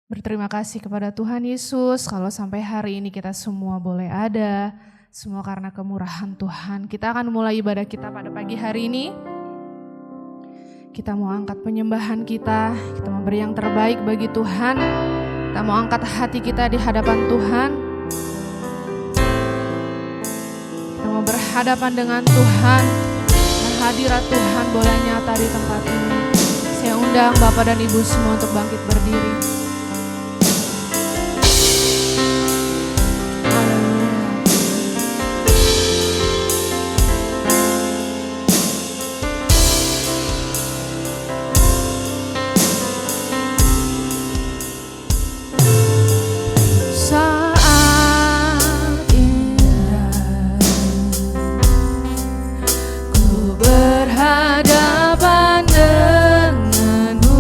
Berterima kasih kepada Tuhan Yesus kalau sampai hari ini kita semua boleh ada. Semua karena kemurahan Tuhan. Kita akan mulai ibadah kita pada pagi hari ini. Kita mau angkat penyembahan kita. Kita memberi yang terbaik bagi Tuhan. Kita mau angkat hati kita di hadapan Tuhan. Kita mau berhadapan dengan Tuhan. Dan hadirat Tuhan boleh nyata di tempat ini. Saya undang Bapak dan Ibu semua untuk bangkit berdiri. Berhadapan denganmu.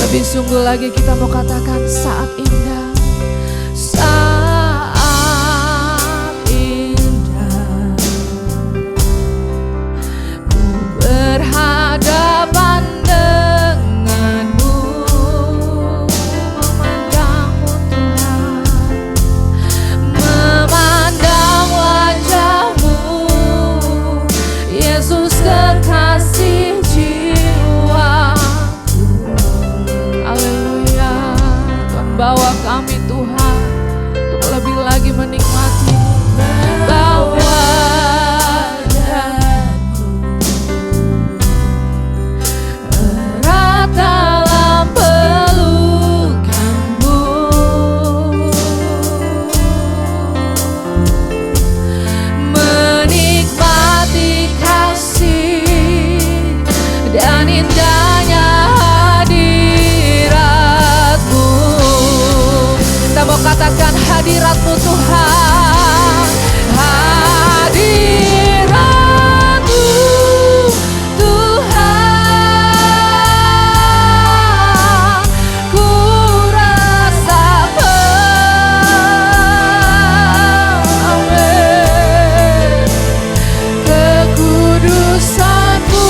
Lebih sungguh lagi kita mau katakan saat indah, saat indah ku berhadapan denganmu, memandangmu Tuhan, memandang wajahmu, Yesus kekasih jiwaku. Haleluya. Tuhan bawa kami Tuhan untuk lebih lagi menikmati-Mu. Bawa erat dalam pelukan-Mu, menikmati kasih dan indahnya hadirat-Mu. Kita mau katakan hadirat-Mu Tuhan, hadirat-Mu Tuhan, ku rasakan, amin, kekudusan-Mu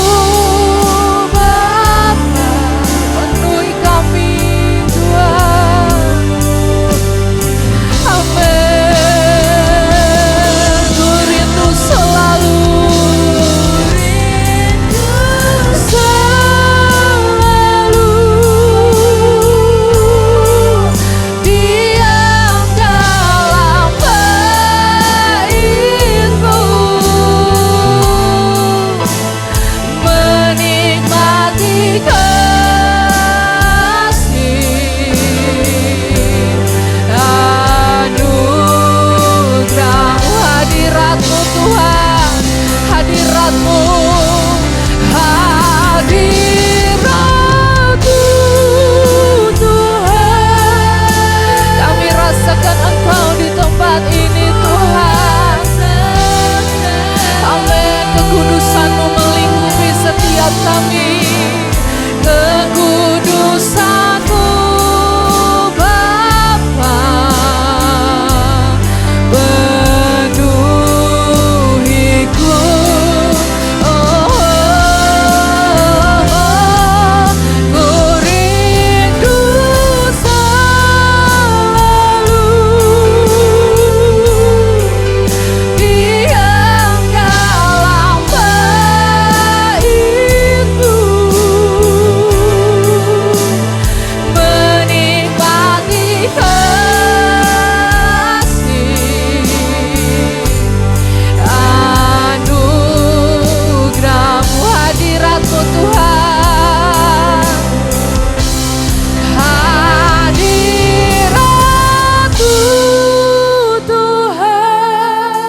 Bapa, penuhi kami Tuhan, amin. Ku rindu selalu, diam dalam bait-Mu, menikmati kasih anugerah-Mu, hadirat-Mu Tuhan, hadirat-Mu, hadirat-Mu Tuhan. Kami rasakan Engkau di tempat ini Tuhan, amin. Kekudusan-Mu melingkupi setiap kami, kekudusan-Mu Bapa, penuhiku, ku rindu selalu, diam dalam bait-Mu, menikmati kasih anugerah-Mu, hadirat-Mu Tuhan, hadirat-Mu Tuhan.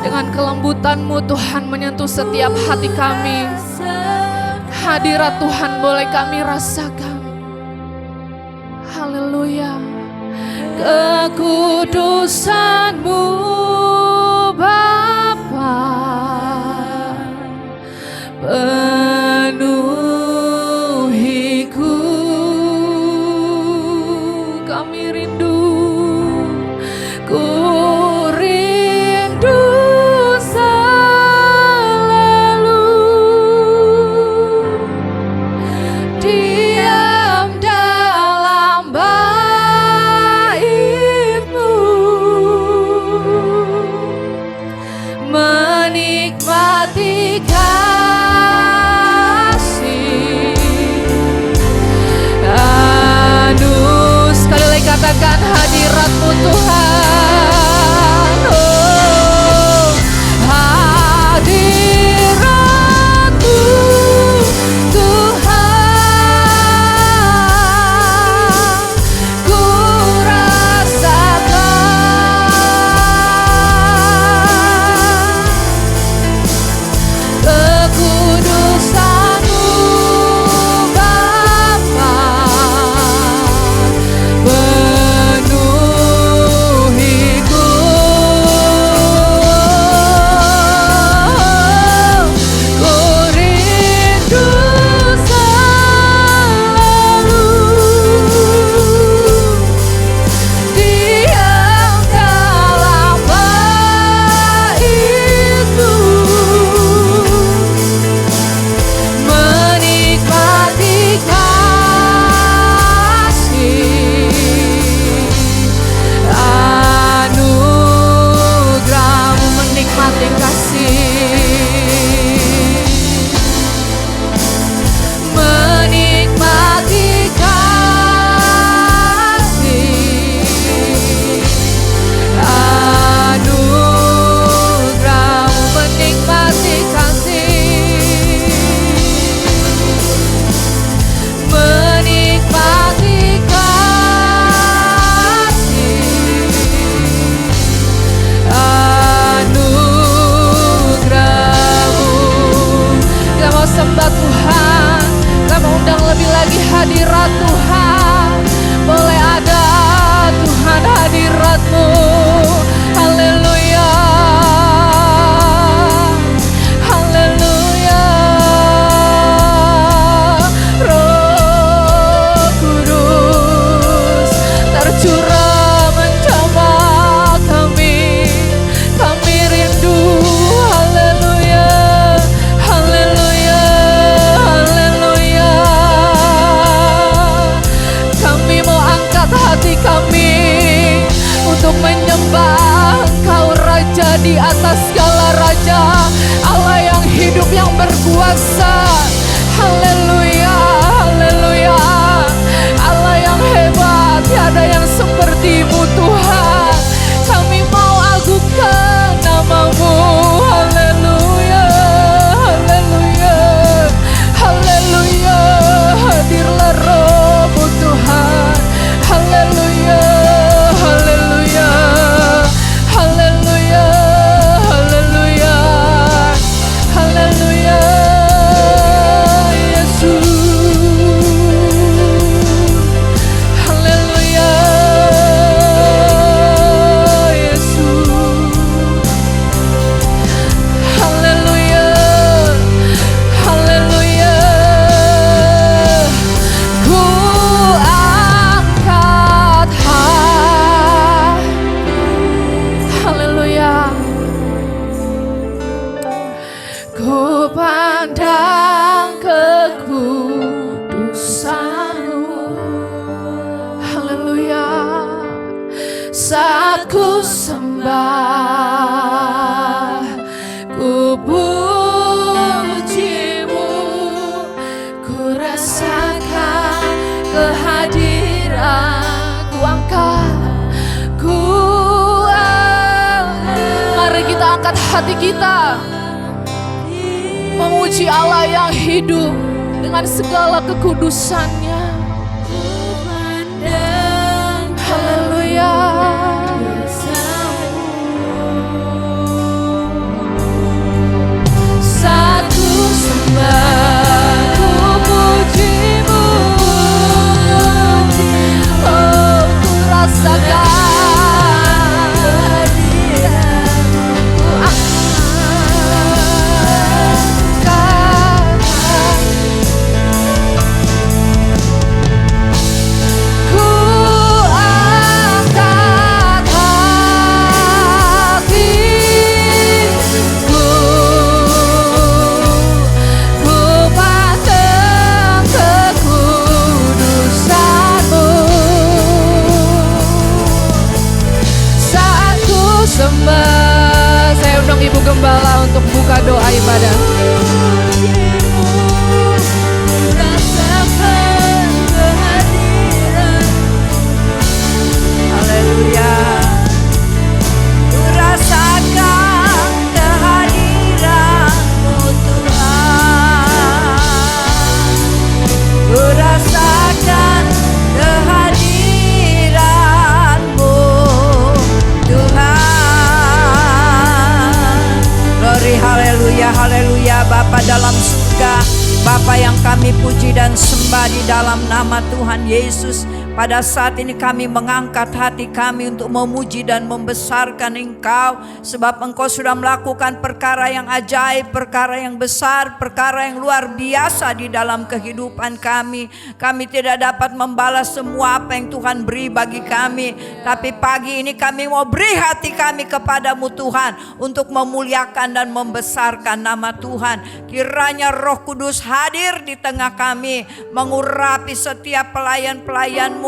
Dengan kelembutan-Mu Tuhan menyentuh setiap hati kami, hadirat Tuhan boleh kami rasakan. Haleluya. Kekudusan-Mu Bapa, penuhiku, kami rindu, ku rindu selalu, diam dalam bait-Mu, menikmati kasih sekali lagi katakan hadirat-Mu Tuhan, oh, hadirat-Mu Tuhan, hadirat Tuhan. Boleh ada Tuhan hadirat-Mu. Haleluya. Haleluya. Roh Kudus tercurah menjamah kami. Kami rindu. Haleluya. Haleluya. Haleluya. Kami mau angkat hati kami untuk menyembah Engkau, Raja di atas segala raja, Allah yang hidup, yang berkuasa. Haleluya, haleluya. Allah yang hebat, tiada yang seperti-Mu Tuhan. Kami mau agungkan nama-Mu. Haleluya, haleluya, haleluya. Hadirlah Roh-Mu Tuhan. Haleluya, haleluya, haleluya, haleluya, haleluya. Yesus, haleluya, Yesus, haleluya, haleluya. Ku angkat haleluya. Ku pandang kekudusan-Mu. Haleluya. Saat ku sembah, ku puji-Mu, ku rasakan kehadiran. Ku angkat, mari kita angkat hati kita memuji Allah yang hidup dengan segala kekudusannya. Haleluya. Saat ku sembah, ku puji-Mu, oh ku rasakan. Saya undang Ibu Gembala untuk buka doa ibadah. Haleluya. Ku rasakan kehadiran-Mu Tuhan. Ku rasakan kehadiran-Mu Tuhan. Glory, haleluya, haleluya. Bapa dalam surga, Bapa yang kami puji dan sembah di dalam nama Tuhan Yesus. Pada saat ini kami mengangkat hati kami untuk memuji dan membesarkan Engkau, sebab Engkau sudah melakukan perkara yang ajaib, perkara yang besar, perkara yang luar biasa di dalam kehidupan kami. Kami tidak dapat membalas semua apa yang Tuhan beri bagi kami, tapi pagi ini kami mau beri hati kami kepadamu Tuhan, untuk memuliakan dan membesarkan nama Tuhan. Kiranya Roh Kudus hadir di tengah kami, mengurapi setiap pelayan-pelayan-Mu,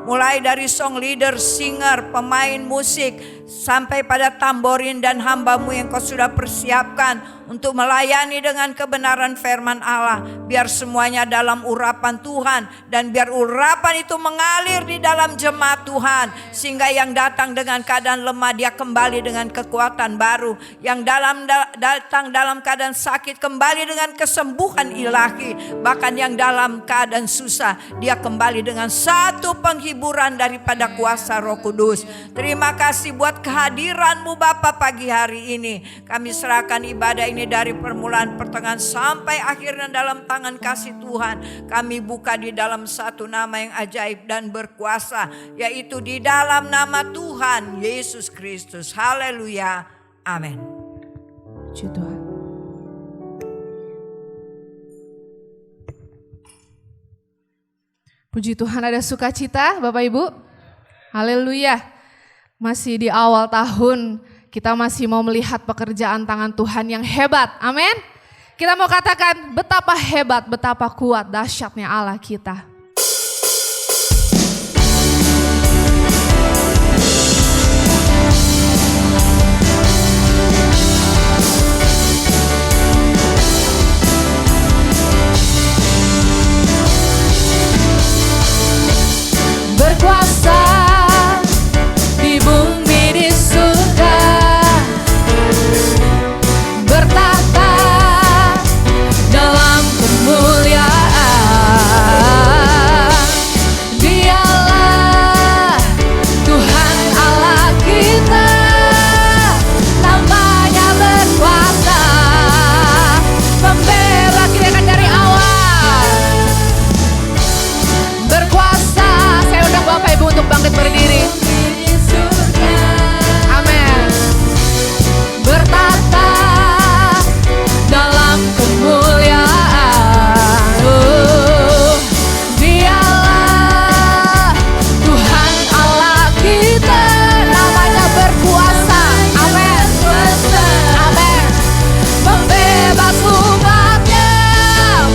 mulai dari song leader, singer, pemain musik, sampai pada tamborin dan hamba-Mu yang Kau sudah persiapkan untuk melayani dengan kebenaran firman Allah. Biar semuanya dalam urapan Tuhan, dan biar urapan itu mengalir di dalam jemaat Tuhan, sehingga yang datang dengan keadaan lemah dia kembali dengan kekuatan baru, yang datang dalam keadaan sakit kembali dengan kesembuhan ilahi, bahkan yang dalam keadaan susah dia kembali dengan satu penghiburan daripada kuasa Roh Kudus. Terima kasih buat buat kehadiran-Mu Bapa pagi hari ini. Kami serahkan ibadah ini dari permulaan, pertengahan sampai akhirnya dalam tangan kasih Tuhan. Kami buka di dalam satu nama yang ajaib dan berkuasa, yaitu di dalam nama Tuhan Yesus Kristus. Haleluya. Amin. Puji Tuhan. Puji Tuhan, ada sukacita Bapak Ibu. Haleluya. Masih di awal tahun, kita masih mau melihat pekerjaan tangan Tuhan yang hebat. Amin. Kita mau katakan betapa hebat, betapa kuat, dahsyatnya Allah kita. Berkuasa di bumi di surga, bertata dalam kemuliaan. Dialah Tuhan Allah kita, namanya berkuasa, membela kita kan dari awal. Berkuasa. Saya undang Bapak Ibu untuk bangkit berdiri. Amin. Bertata dalam kemuliaan. Dialah Tuhan Allah kita, namanya berkuasa. Amin. Amin. Membebas umatnya,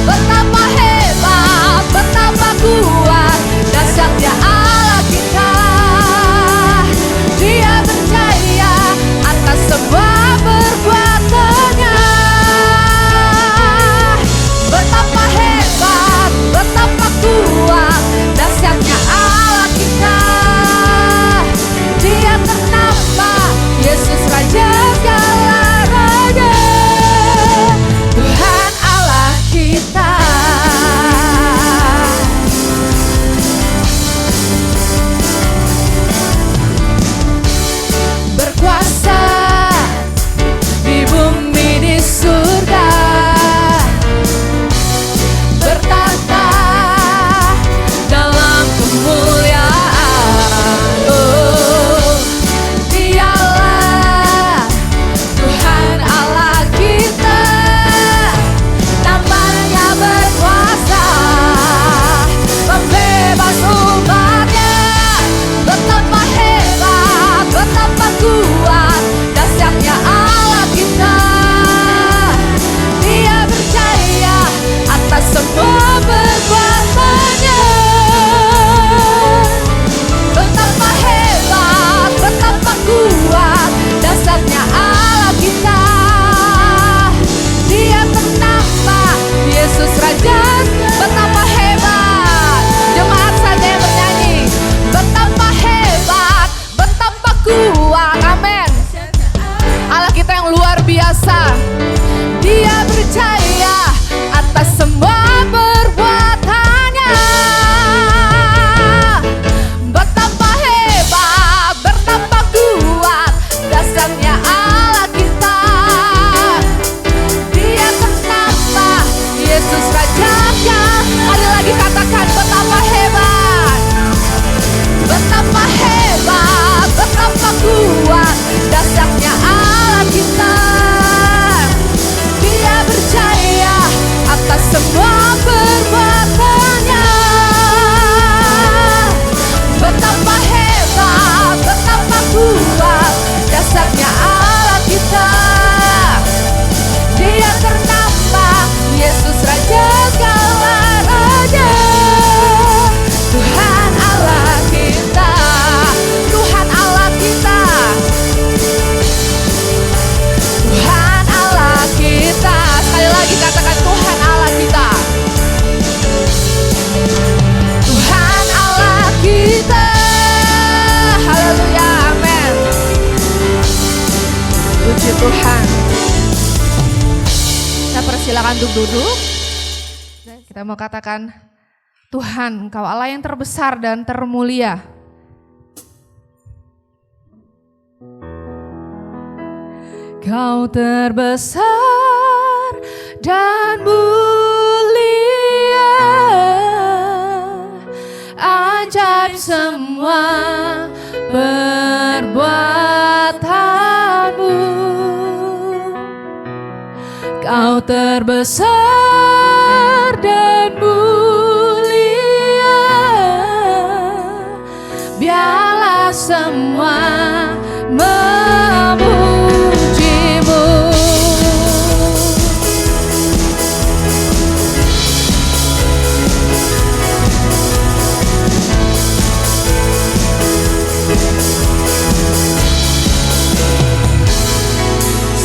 betapa hebat, betapa kuat, dahsyatnya Allah kita. Dia percaya atas semua perbuatannya. Betapa hebat, betapa kuat, dahsyatnya Allah kita. Dia ternama, Yesus Raja segala raja, Tuhan Allah kita. Berkuasa di bumi di surga, bertata dalam kemuliaan. Dialah Tuhan Allah kita, namanya berkuasa, membebas umatnya. Betapa hebat, betapa kuat, dahsyatnya Allah kita. Dia percaya atas semua perbuatannya. Betapa hebat, betapa kuat, dahsyatnya Allah kita. Dia ternama, Yesus Raja, betapa hebat. Jemaat saja yang bernyanyi, betapa hebat, betapa kuat. Amin. Allah kita yang luar biasa. Dia percaya atas semua perbuatannya. Betapa hebat, betapa kuat, dahsyatnya Allah kita. Dia ternama, Yesus Rajanya. Ada lagi katakan betapa hebat, betapa hebat, betapa kuat, dahsyatnya Allah kita. Dia percaya atas semua perbuatannya. Betapa hebat, betapa kuat, dahsyatnya Allah kita. Dia ternama, Yesus Raja segala raja, Tuhan Allah kita. Tuhan Allah kita. Tuhan Allah kita. Sekali lagi katakan Tuhan Allah kita. Tuhan Allah kita. Haleluya, amin. Puji Tuhan. Kita persilakan untuk duduk. Kita mau katakan, Tuhan, Engkau Allah yang terbesar dan termulia. Kau terbesar dan mulia, ajaib semua perbuatanmu. Kau terbesar dan mulia, biarlah semua memujimu.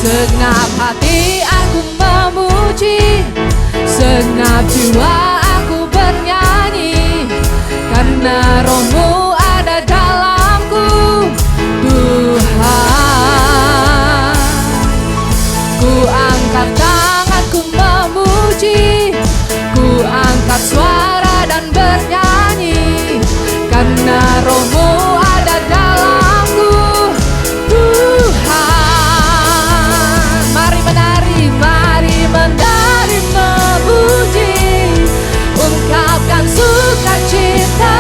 Segenap hati aku memuji, segenap jiwa aku bernyanyi, karena Roh-Mu ada dalamku, Tuhan. Ku angkat tanganku memuji, ku angkat suara dan bernyanyi, karena Roh-Mu ada dalamku, Tuhan. Mari menari, memuji, ungkapkan sukacita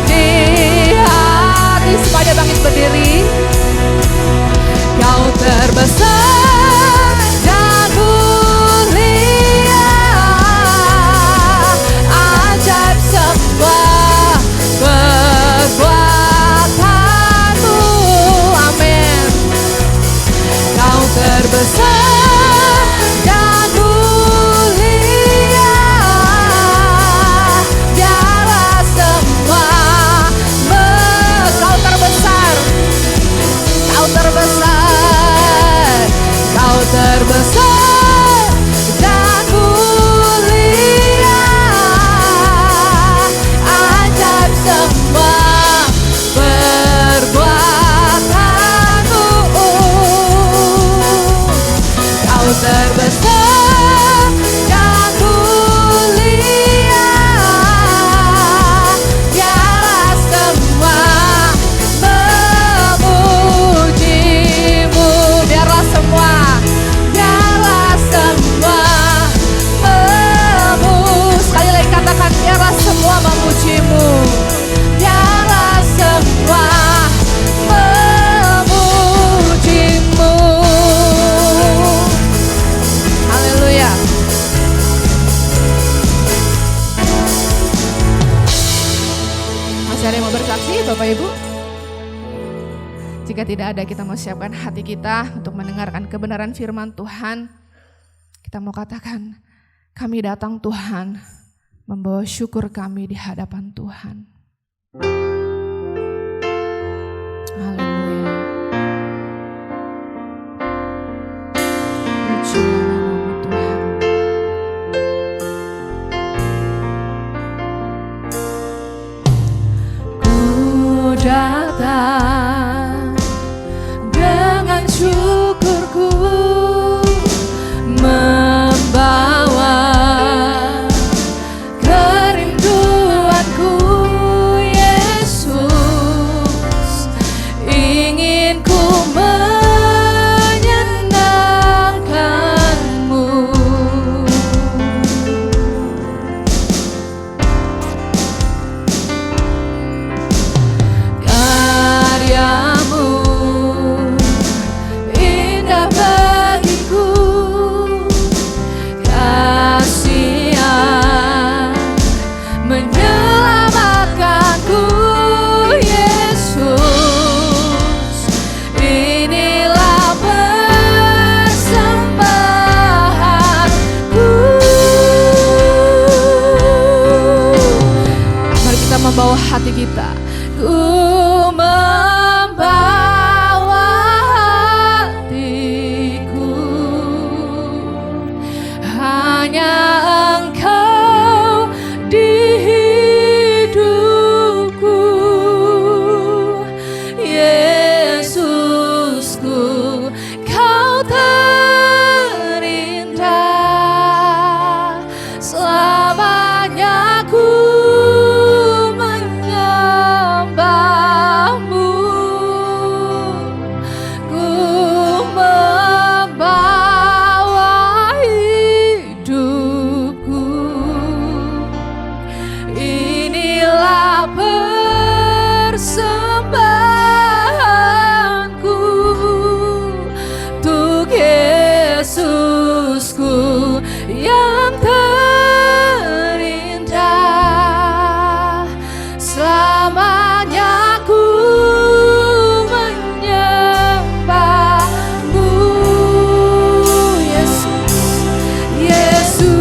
di hati. Semuanya bangkit berdiri. Kau terbesar dan mulia, ajaib semua perbuatanmu. Amin. Kau terbesar dan mulia, biarlah semua kau terbesar, kau terbesar, kau terbesar dan mulia, ajaib semua perbuatanmu. Kau terbesar dan mulia, biarlah semua memujimu. Biarlah semua sekali lagi katakan, biarlah semua memujimu, biarlah semua memujimu. Haleluya. Masih ada yang mau bersaksi, Bapak Ibu? Jika tidak ada, kita mau siapkan hati kita untuk mendengarkan kebenaran firman Tuhan. Kita mau katakan, kami datang Tuhan, membawa syukur kami di hadapan Tuhan. Haleluya. Puji namamu Tuhan. Ku datang dengan syukurku, membawa kerinduanku, Yesus. Ingin ku menyenangkanmu. Karyamu indah bagiku, kasih yang menyelamatkanku, Yesus. Inilah persembahanku. Mari kita membawa hati kita. Ku membawa hatiku, hanya Engkau di hidupku, Yesusku. Kau terindah, selamanya ku menyembah. persembahanku untuk Yesusku yang terindah. Selamanya ku menyembahmu, Yesus, Yesus.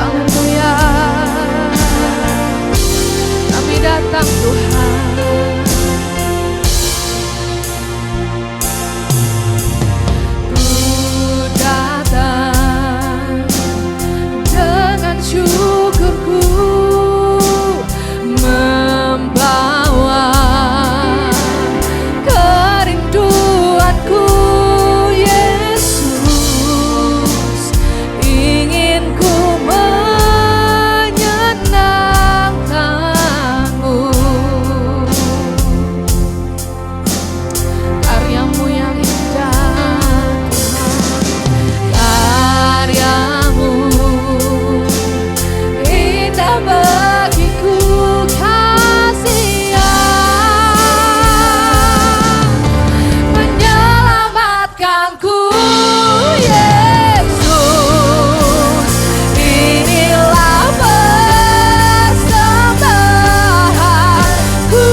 Haleluya, kami datang Tuhan. Ku datang dengan syukurku, membawa kerinduanku, Yesus. Ingin ku menyenangkanmu, karyamu yang indah Tuhan, karyamu indah bagiku, kasih yang menyelamatkanku, Yesus. Inilah persembahanku,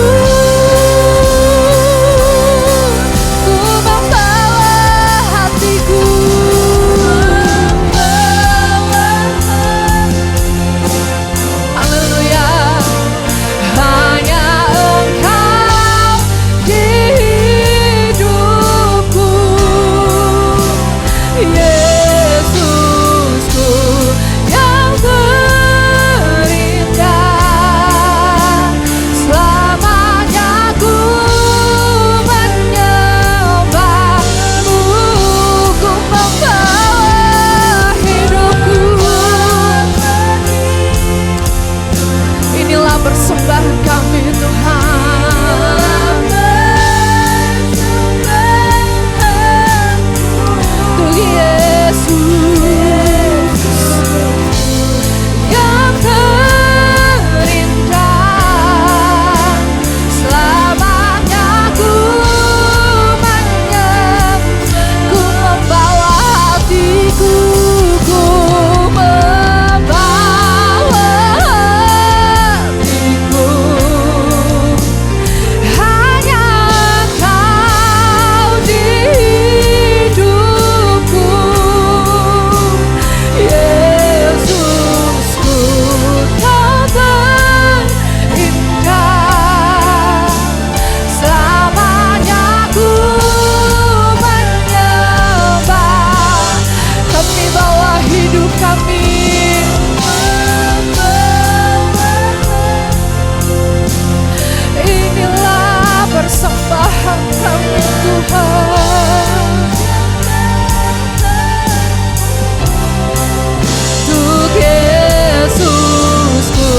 ku membawa hatiku, haleluya. Hanya Engkau di hidupku, Yesusku yang terindah. Selamanya ku menyembahmu, ku membawa hidupku. Inilah persembahan kami Tuhan, untuk Yesus yang terindah. Selamanya ku membawa hatiku, ku membawa hatiku. Hanya Kau di hidupku, Yesusku, Kau terindah. Selamanya ku menyembah. Kami bawa hidup kami, inilah persembahan kami Tuhan, untuk Yesusku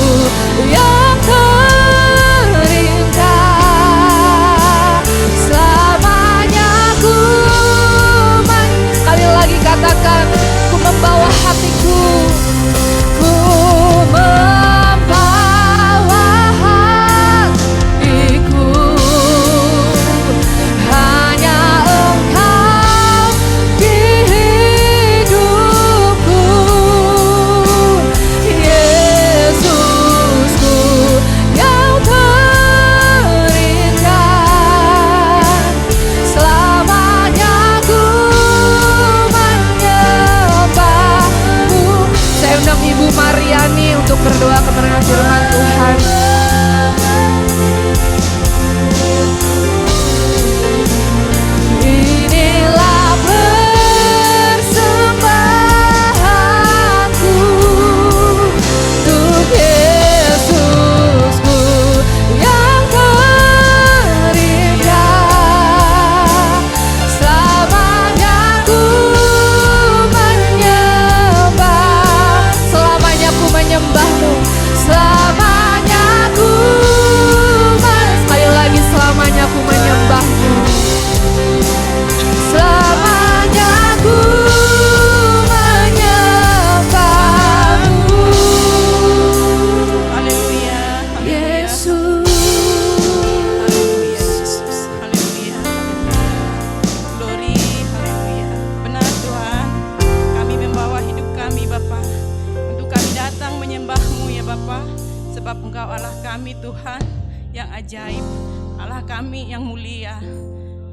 yang terindah. Selamanya ku sekali lagi katakan, ku membawa hatiku, sebab Engkau Allah kami Tuhan yang ajaib, Allah kami yang mulia.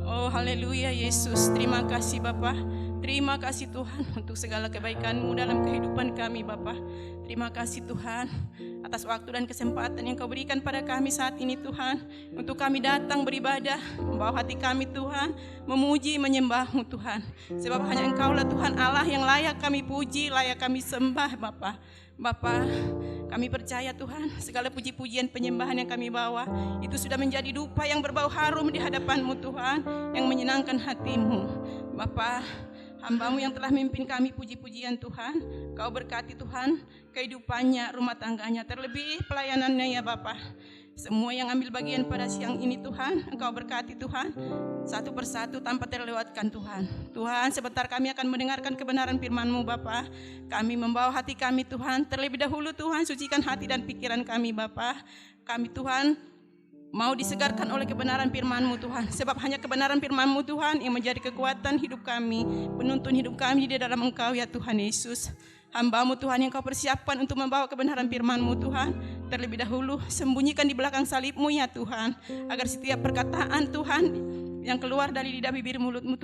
Oh haleluya Yesus, terima kasih Bapa. Terima kasih Tuhan untuk segala kebaikan-Mu dalam kehidupan kami Bapa. Terima kasih Tuhan atas waktu dan kesempatan yang Kau berikan pada kami saat ini Tuhan. Untuk kami datang beribadah, membawa hati kami Tuhan, memuji, menyembah-Mu Tuhan. Sebab hanya Engkau-lah Tuhan Allah yang layak kami puji, layak kami sembah Bapa. Bapa, kami percaya Tuhan, segala puji-pujian penyembahan yang kami bawa itu sudah menjadi dupa yang berbau harum di hadapan-Mu Tuhan, yang menyenangkan hati-Mu. Bapa, hamba-Mu yang telah memimpin kami puji-pujian Tuhan, Kau berkati Tuhan kehidupannya, rumah tangganya, terlebih pelayanannya ya Bapa. Semua yang ambil bagian pada siang ini Tuhan, Engkau berkati Tuhan, satu persatu tanpa terlewatkan Tuhan. Tuhan, sebentar kami akan mendengarkan kebenaran firman-Mu Bapa. Kami membawa hati kami Tuhan, terlebih dahulu Tuhan, sucikan hati dan pikiran kami Bapa. Kami Tuhan mau disegarkan oleh kebenaran firman-Mu Tuhan. Sebab hanya kebenaran firman-Mu Tuhan yang menjadi kekuatan hidup kami, penuntun hidup kami di dalam Engkau ya Tuhan Yesus. Hamba-Mu Tuhan yang Kau persiapkan untuk membawa kebenaran firman-Mu Tuhan, terlebih dahulu sembunyikan di belakang salib-Mu ya Tuhan, agar setiap perkataan Tuhan yang keluar dari lidah bibir mulut-Mu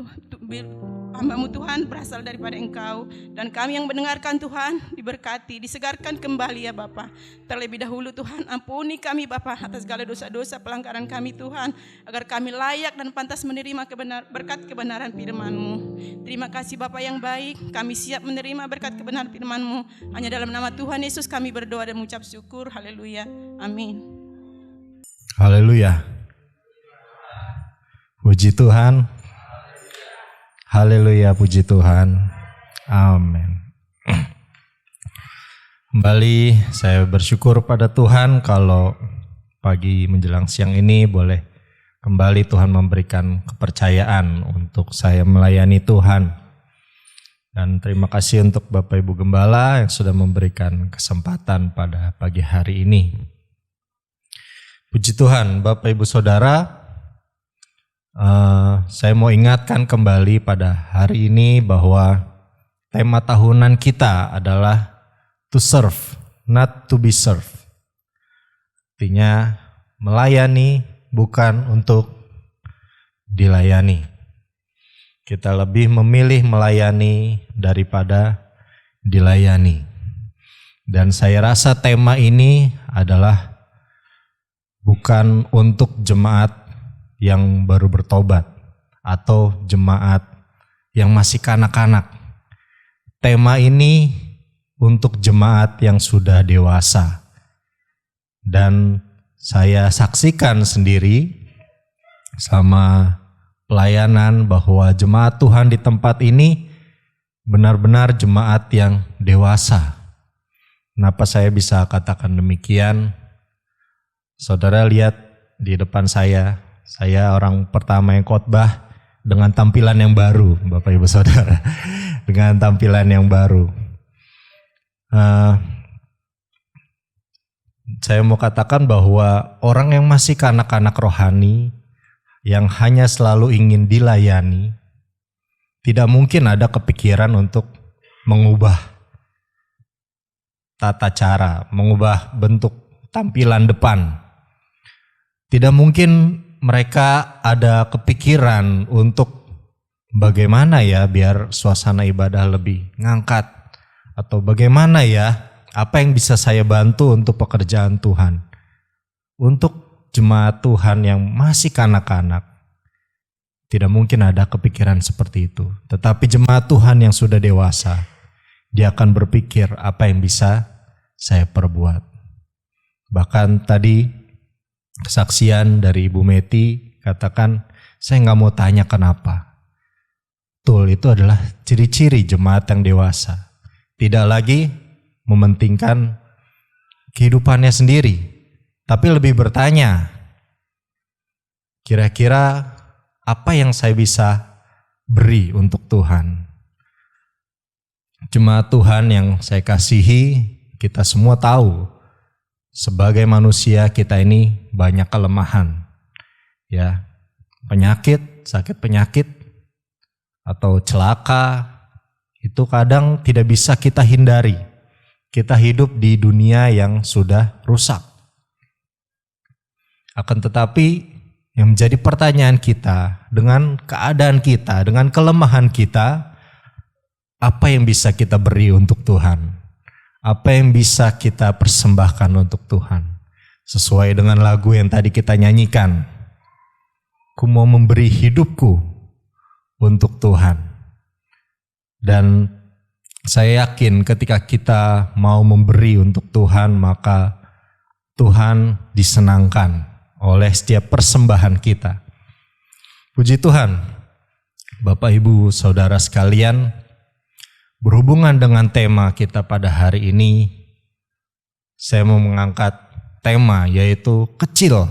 hamba-Mu Tuhan berasal daripada Engkau, dan kami yang mendengarkan Tuhan diberkati, disegarkan kembali ya Bapa. Terlebih dahulu Tuhan, ampuni kami Bapa atas segala dosa-dosa pelanggaran kami Tuhan, agar kami layak dan pantas menerima berkat kebenaran firman-Mu. Terima kasih Bapa yang baik, kami siap menerima berkat kebenaran firman-Mu. Hanya dalam nama Tuhan Yesus kami berdoa dan mengucap syukur. Haleluya, amin. Haleluya. Puji Tuhan. Haleluya, puji Tuhan. Amin. Kembali saya bersyukur pada Tuhan kalau pagi menjelang siang ini boleh kembali Tuhan memberikan kepercayaan untuk saya melayani Tuhan. Dan terima kasih untuk Bapak Ibu Gembala yang sudah memberikan kesempatan pada pagi hari ini. Puji Tuhan, Bapak Ibu Saudara, saya mau ingatkan kembali pada hari ini bahwa tema tahunan kita adalah to serve, not to be served. Artinya melayani bukan untuk dilayani. Kita lebih memilih melayani daripada dilayani. Dan saya rasa tema ini adalah bukan untuk jemaat yang baru bertobat atau jemaat yang masih kanak-kanak. Tema ini untuk jemaat yang sudah dewasa. Dan saya saksikan sendiri sama pelayanan bahwa jemaat Tuhan di tempat ini benar-benar jemaat yang dewasa. Kenapa saya bisa katakan demikian? Saudara lihat di depan saya orang pertama yang khotbah dengan tampilan yang baru, Bapak Ibu Saudara, dengan tampilan yang baru. Saya mau katakan bahwa orang yang masih kanak-kanak rohani, yang hanya selalu ingin dilayani, tidak mungkin ada kepikiran untuk mengubah tata cara, mengubah bentuk tampilan depan. Tidak mungkin mereka ada kepikiran untuk bagaimana ya biar suasana ibadah lebih ngangkat, atau bagaimana ya apa yang bisa saya bantu untuk pekerjaan Tuhan. Untuk jemaat Tuhan yang masih kanak-kanak, tidak mungkin ada kepikiran seperti itu. Tetapi jemaat Tuhan yang sudah dewasa, dia akan berpikir apa yang bisa saya perbuat. Bahkan tadi kesaksian dari Ibu Meti katakan, saya nggak mau tanya kenapa. Betul, itu adalah ciri-ciri jemaat yang dewasa. Tidak lagi mementingkan kehidupannya sendiri, tapi lebih bertanya, kira-kira apa yang saya bisa beri untuk Tuhan. Jemaat Tuhan yang saya kasihi, kita semua tahu, sebagai manusia kita ini banyak kelemahan, ya, penyakit, sakit penyakit, atau celaka, itu kadang tidak bisa kita hindari. Kita hidup di dunia yang sudah rusak, Akan tetapi yang menjadi pertanyaan kita, dengan keadaan kita, dengan kelemahan kita, apa yang bisa kita beri untuk Tuhan? Apa yang bisa kita persembahkan untuk Tuhan? Sesuai dengan lagu yang tadi kita nyanyikan. Ku mau memberi hidupku untuk Tuhan. Dan saya yakin ketika kita mau memberi untuk Tuhan, maka Tuhan disenangkan oleh setiap persembahan kita. Puji Tuhan, Bapak Ibu Saudara sekalian, berhubungan dengan tema kita pada hari ini, saya mau mengangkat tema yaitu kecil.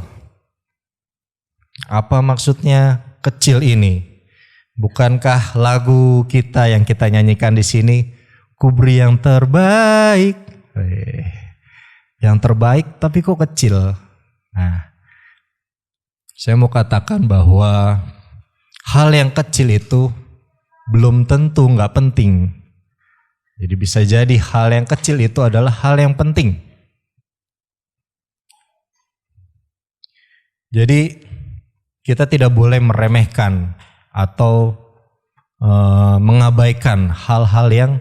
Apa maksudnya kecil ini? Bukankah lagu kita yang kita nyanyikan di sini, ku beri yang terbaik? Yang terbaik tapi kok kecil? Nah, saya mau katakan bahwa hal yang kecil itu belum tentu nggak penting. Jadi bisa jadi hal yang kecil itu adalah hal yang penting. Jadi kita tidak boleh meremehkan atau mengabaikan hal-hal yang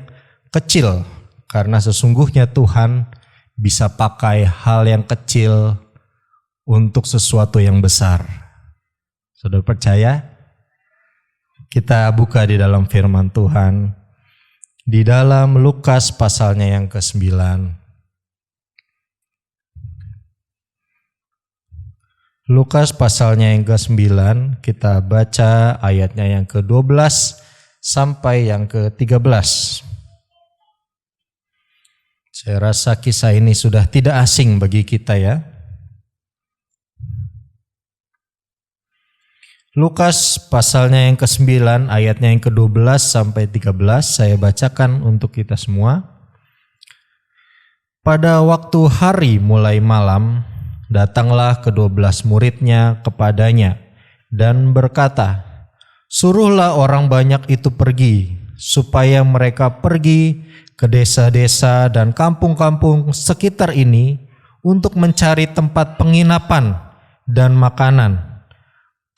kecil. Karena sesungguhnya Tuhan bisa pakai hal yang kecil untuk sesuatu yang besar. Saudara percaya? Kita buka di dalam firman Tuhan. Di dalam Lukas pasalnya yang ke-9. Lukas pasalnya yang ke-9, kita baca ayatnya yang ke-12 sampai yang ke-13. Saya rasa kisah ini sudah tidak asing bagi kita ya. Lukas pasalnya yang ke-9 ayatnya yang ke-12 sampai 13 saya bacakan untuk kita semua. Pada waktu hari mulai malam, datanglah ke-12 muridnya kepadanya dan berkata, "Suruhlah orang banyak itu pergi, supaya mereka pergi ke desa-desa dan kampung-kampung sekitar ini untuk mencari tempat penginapan dan makanan.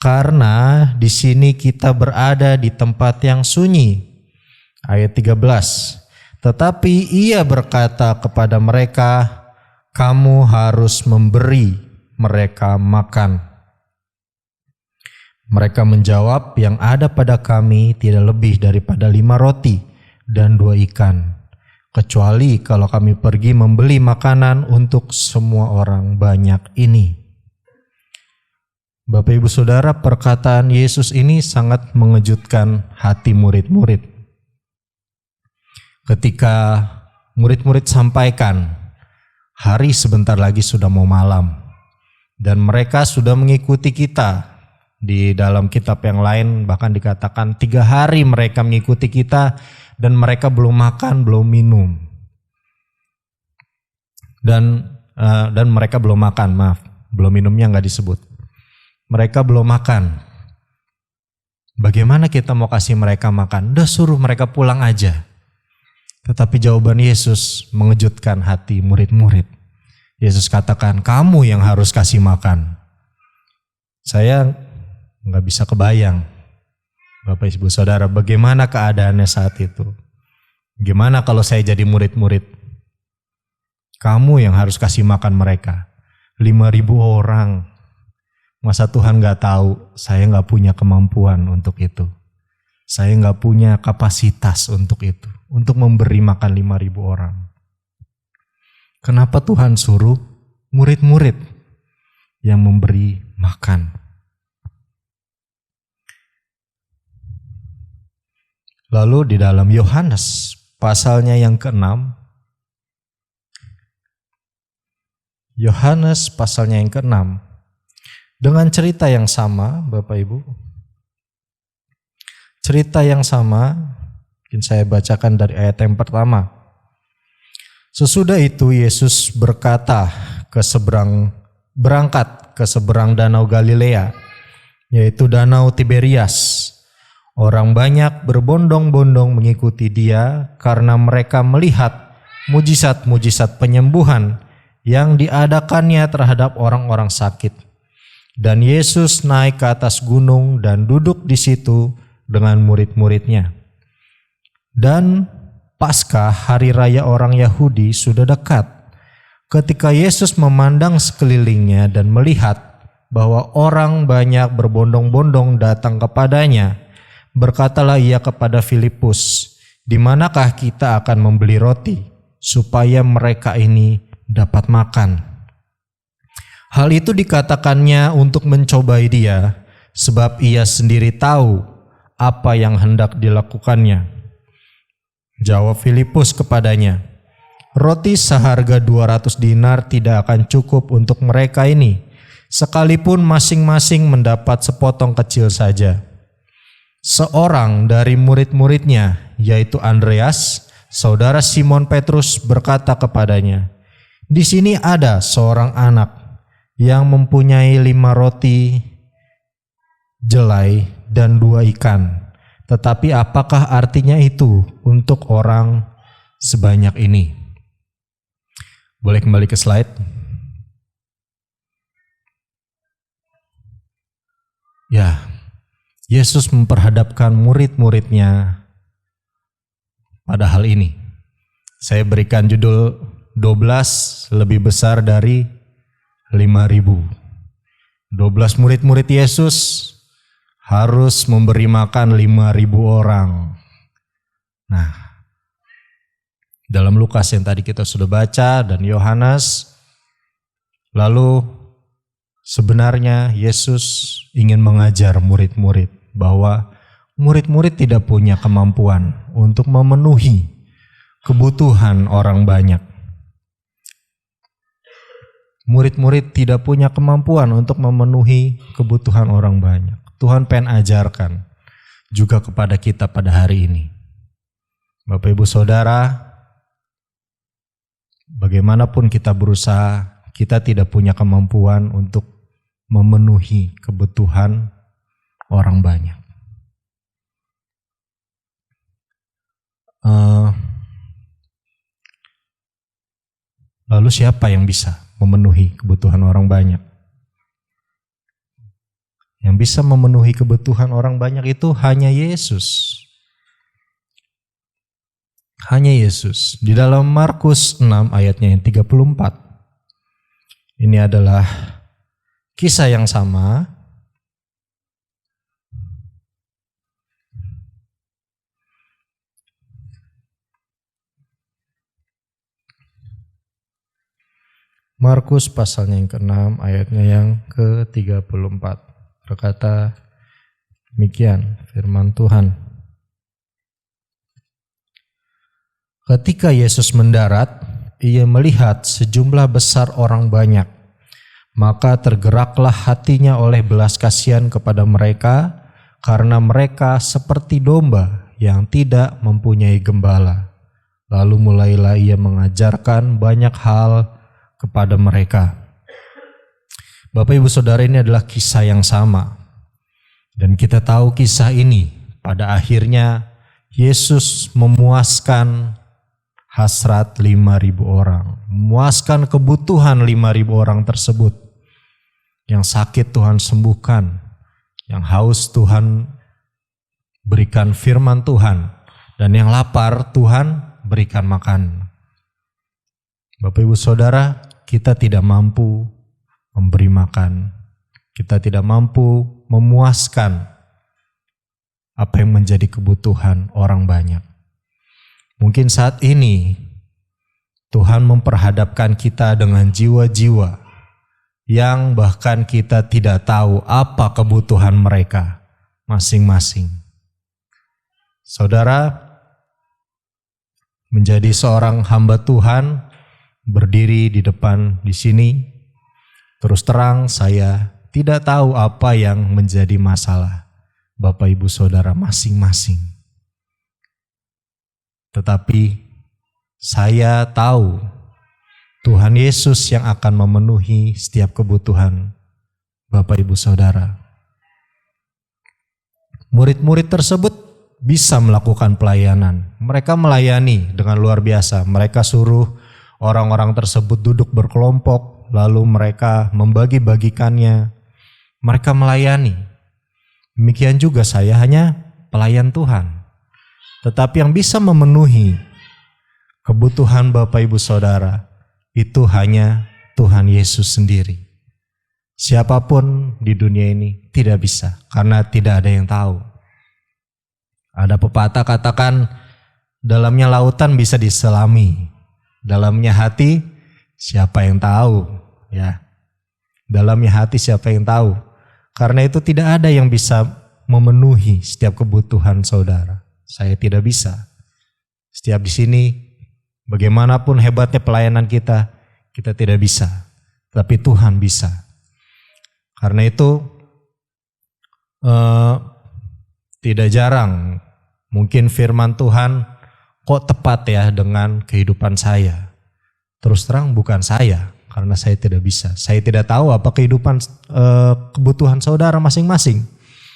Karena di sini kita berada di tempat yang sunyi." Ayat 13. Tetapi ia berkata kepada mereka, "Kamu harus memberi mereka makan." Mereka menjawab, "Yang ada pada kami tidak lebih daripada 5 roti dan 2 ikan. Kecuali kalau kami pergi membeli makanan untuk semua orang banyak ini." Bapak Ibu Saudara, perkataan Yesus ini sangat mengejutkan hati murid-murid. Ketika murid-murid sampaikan, hari sebentar lagi sudah mau malam. Dan mereka sudah mengikuti kita. Di dalam kitab yang lain bahkan dikatakan 3 hari mereka mengikuti kita dan mereka belum makan, belum minum. Dan mereka belum makan, belum minumnya nggak disebut. Mereka belum makan. Bagaimana kita mau kasih mereka makan? Udah suruh mereka pulang aja. Tetapi jawaban Yesus mengejutkan hati murid-murid. Yesus katakan, "Kamu yang harus kasih makan." Saya nggak bisa kebayang, Bapak Ibu Saudara, bagaimana keadaannya saat itu. Gimana kalau saya jadi murid-murid? Kamu yang harus kasih makan mereka. 5.000 orang. Masa Tuhan gak tahu saya gak punya kemampuan untuk itu. Saya gak punya kapasitas untuk itu. Untuk memberi makan 5.000 orang. Kenapa Tuhan suruh murid-murid yang memberi makan? Lalu di dalam Yohanes pasalnya yang ke-6. Yohanes pasalnya yang ke-6. Dengan cerita yang sama, Bapak Ibu. Cerita yang sama, mungkin saya bacakan dari ayat yang pertama. Sesudah itu Yesus berangkat ke seberang danau Galilea, yaitu danau Tiberias. Orang banyak berbondong-bondong mengikuti dia karena mereka melihat mujizat-mujizat penyembuhan yang diadakannya terhadap orang-orang sakit. Dan Yesus naik ke atas gunung dan duduk di situ dengan murid-muridnya. Dan Paskah, hari raya orang Yahudi, sudah dekat. Ketika Yesus memandang sekelilingnya dan melihat bahwa orang banyak berbondong-bondong datang kepadanya, berkatalah ia kepada Filipus, "Di manakah kita akan membeli roti supaya mereka ini dapat makan?" Hal itu dikatakannya untuk mencobai dia, sebab ia sendiri tahu apa yang hendak dilakukannya. Jawab Filipus kepadanya, "Roti seharga 200 dinar tidak akan cukup untuk mereka ini, sekalipun masing-masing mendapat sepotong kecil saja." Seorang dari murid-muridnya, yaitu Andreas, saudara Simon Petrus, berkata kepadanya, "Di sini ada seorang anak yang mempunyai 5 roti jelai dan 2 ikan. Tetapi apakah artinya itu untuk orang sebanyak ini?" Boleh kembali ke slide. Ya, Yesus memperhadapkan murid-muridnya pada hal ini. Saya berikan judul 12 lebih besar dari 5.000. 12 murid-murid Yesus harus memberi makan 5.000 orang. Nah, dalam Lukas yang tadi kita sudah baca dan Yohanes, lalu sebenarnya Yesus ingin mengajar murid-murid bahwa murid-murid tidak punya kemampuan untuk memenuhi kebutuhan orang banyak. Murid-murid tidak punya kemampuan untuk memenuhi kebutuhan orang banyak. Tuhan pengen ajarkan juga kepada kita pada hari ini. Bapak Ibu Saudara, bagaimanapun kita berusaha, kita tidak punya kemampuan untuk memenuhi kebutuhan orang banyak. Lalu siapa yang bisa memenuhi kebutuhan orang banyak? Yang bisa memenuhi kebutuhan orang banyak itu hanya Yesus. Hanya Yesus. Di dalam Markus 6 ayatnya yang 34. Ini adalah kisah yang sama. Markus pasalnya yang ke-6 ayatnya yang ke-34 berkata demikian firman Tuhan. Ketika Yesus mendarat, ia melihat sejumlah besar orang banyak, maka tergeraklah hatinya oleh belas kasihan kepada mereka, karena mereka seperti domba yang tidak mempunyai gembala. Lalu mulailah ia mengajarkan banyak hal kepada mereka. Bapak Ibu Saudara, ini adalah kisah yang sama. Dan kita tahu kisah ini pada akhirnya Yesus memuaskan hasrat 5.000 orang. Memuaskan kebutuhan 5.000 orang tersebut. Yang sakit Tuhan sembuhkan. Yang haus Tuhan berikan firman Tuhan. Dan yang lapar Tuhan berikan makan. Bapak Ibu Saudara, kita tidak mampu memberi makan. Kita tidak mampu memuaskan apa yang menjadi kebutuhan orang banyak. Mungkin saat ini Tuhan memperhadapkan kita dengan jiwa-jiwa yang bahkan kita tidak tahu apa kebutuhan mereka masing-masing. Saudara, menjadi seorang hamba Tuhan, berdiri di depan di sini, terus terang saya tidak tahu apa yang menjadi masalah Bapak Ibu Saudara masing-masing. Tetapi saya tahu Tuhan Yesus yang akan memenuhi setiap kebutuhan Bapak Ibu Saudara. Murid-murid tersebut bisa melakukan pelayanan. Mereka melayani dengan luar biasa. Mereka suruh orang-orang tersebut duduk berkelompok, lalu mereka membagi-bagikannya. mereka melayani. Demikian juga saya hanya pelayan Tuhan. Tetapi yang bisa memenuhi kebutuhan Bapak Ibu Saudara itu hanya Tuhan Yesus sendiri. Siapapun di dunia ini tidak bisa, karena tidak ada yang tahu. Ada pepatah katakan, dalamnya lautan bisa diselami, dalamnya hati siapa yang tahu, ya. Dalamnya hati siapa yang tahu. Karena itu tidak ada yang bisa memenuhi setiap kebutuhan saudara. Saya tidak bisa. Setiap di sini, bagaimanapun hebatnya pelayanan kita tidak bisa. Tapi Tuhan bisa. Karena itu tidak jarang mungkin firman Tuhan kok tepat ya dengan kehidupan saya. Terus terang bukan saya, karena saya tidak bisa. Saya tidak tahu apa kebutuhan saudara masing-masing.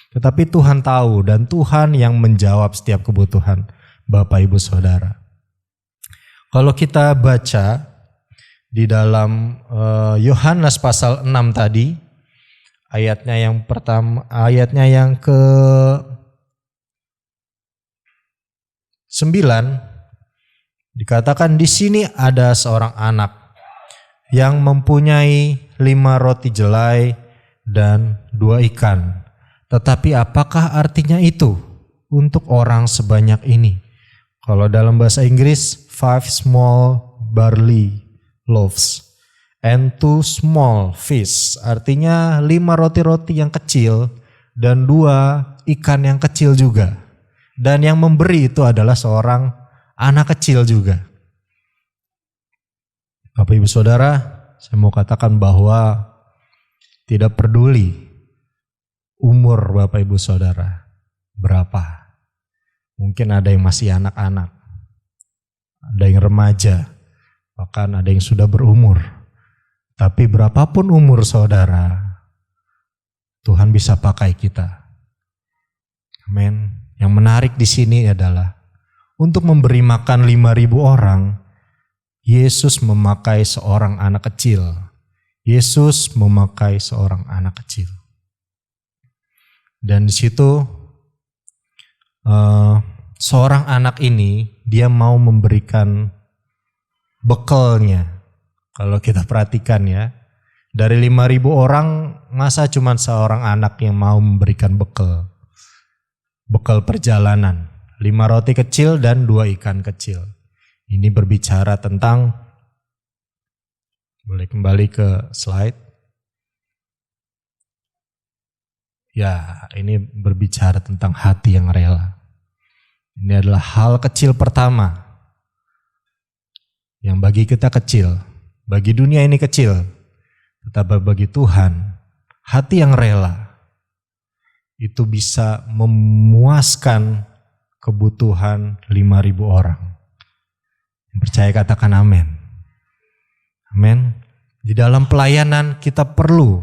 Tetapi Tuhan tahu, dan Tuhan yang menjawab setiap kebutuhan Bapak Ibu Saudara. Kalau kita baca di dalam Yohanes pasal 6 tadi, ayatnya yang pertama, ayatnya yang ke-9, dikatakan di sini ada seorang anak yang mempunyai 5 roti jelai dan 2 ikan. Tetapi apakah artinya itu untuk orang sebanyak ini? Kalau dalam bahasa Inggris, 5 small barley loaves and 2 small fish. Artinya 5 roti-roti yang kecil dan 2 ikan yang kecil juga. Dan yang memberi itu adalah seorang anak kecil juga. Bapak Ibu Saudara, saya mau katakan bahwa tidak peduli umur Bapak Ibu Saudara berapa. Mungkin ada yang masih anak-anak, ada yang remaja, bahkan ada yang sudah berumur. Tapi berapapun umur saudara, Tuhan bisa pakai kita. Amin. Yang menarik di sini adalah untuk memberi makan 5.000 orang, Yesus memakai seorang anak kecil. Yesus memakai seorang anak kecil. Dan di situ seorang anak ini dia mau memberikan bekalnya. Kalau kita perhatikan ya, dari 5.000 orang masa cuma seorang anak yang mau memberikan bekal perjalanan, 5 roti kecil dan 2 ikan kecil. Ini berbicara tentang, boleh kembali ke slide. Ya, ini berbicara tentang hati yang rela. Ini adalah hal kecil pertama yang bagi kita kecil, bagi dunia ini kecil, tetapi bagi Tuhan, hati yang rela itu bisa memuaskan kebutuhan 5.000 orang. Yang percaya katakan amin. Amin. Di dalam pelayanan kita perlu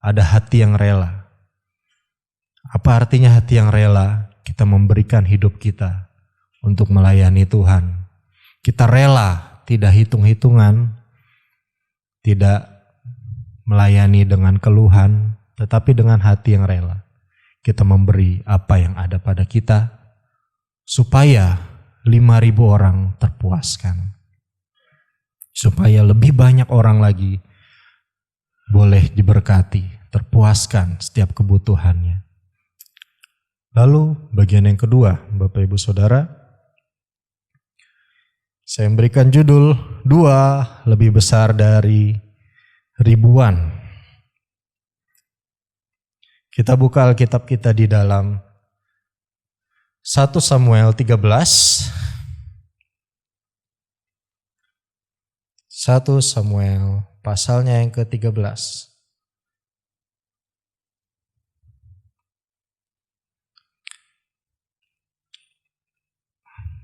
ada hati yang rela. Apa artinya hati yang rela? Kita memberikan hidup kita untuk melayani Tuhan. Kita rela, tidak hitung-hitungan, tidak melayani dengan keluhan, tetapi dengan hati yang rela. Kita memberi apa yang ada pada kita, supaya 5.000 orang terpuaskan. Supaya lebih banyak orang lagi boleh diberkati, terpuaskan setiap kebutuhannya. Lalu bagian yang kedua, Bapak Ibu Saudara, saya memberikan judul 2 lebih besar dari ribuan. Kita buka Alkitab kita di dalam 1 Samuel 13. 1 Samuel pasalnya yang ke-13.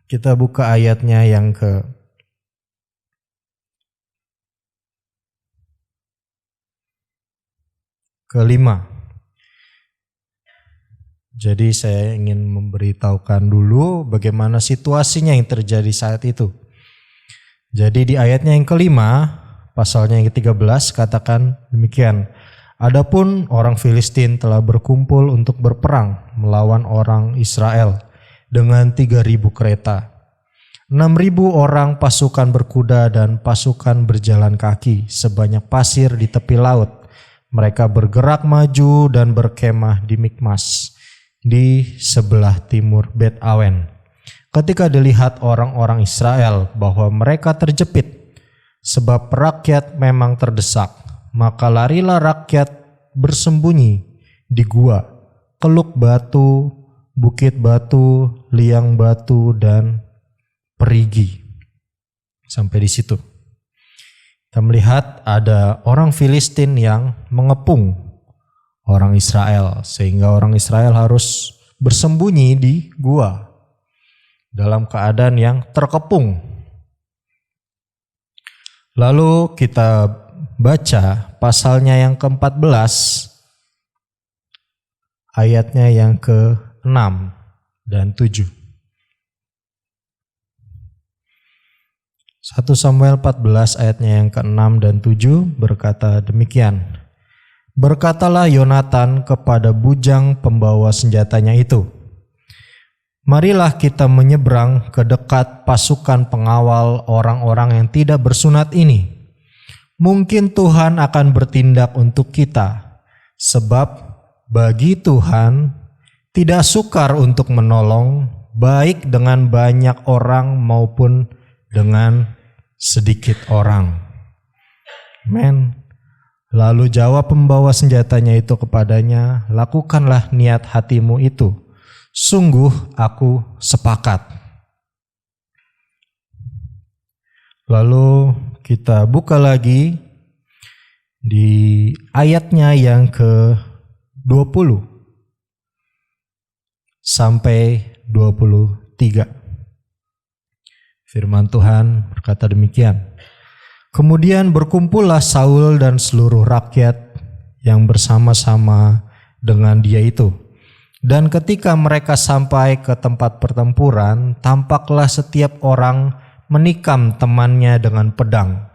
Kita buka ayatnya yang ke-5. Jadi saya ingin memberitahukan dulu bagaimana situasinya yang terjadi saat itu. Jadi di ayatnya yang ke-5, pasalnya yang ke-13 katakan demikian. Adapun orang Filistin telah berkumpul untuk berperang melawan orang Israel dengan 3.000 kereta. 6.000 orang pasukan berkuda dan pasukan berjalan kaki sebanyak pasir di tepi laut. Mereka bergerak maju dan berkemah di Mikmas di sebelah timur Bet Awen. Ketika dilihat orang-orang Israel bahwa mereka terjepit sebab rakyat memang terdesak, maka larilah rakyat bersembunyi di gua, keluk batu, bukit batu, liang batu, dan perigi. Sampai di situ. Kita melihat ada orang Filistin yang mengepung orang Israel, sehingga orang Israel harus bersembunyi di gua dalam keadaan yang terkepung. Lalu kita baca pasalnya yang ke-14, ayatnya yang ke-6 dan 7. 1 Samuel 14 ayatnya yang ke-6 dan 7 berkata demikian. Berkatalah Yonatan kepada bujang pembawa senjatanya itu, marilah kita menyeberang ke dekat pasukan pengawal orang-orang yang tidak bersunat ini. Mungkin Tuhan akan bertindak untuk kita, sebab bagi Tuhan tidak sukar untuk menolong, baik dengan banyak orang maupun dengan sedikit orang. Amen. Lalu jawab pembawa senjatanya itu kepadanya, lakukanlah niat hatimu itu. Sungguh aku sepakat. Lalu kita buka lagi di ayatnya yang ke-20 sampai 23. Firman Tuhan berkata demikian. Kemudian berkumpullah Saul dan seluruh rakyat yang bersama-sama dengan dia itu. Dan ketika mereka sampai ke tempat pertempuran, tampaklah setiap orang menikam temannya dengan pedang.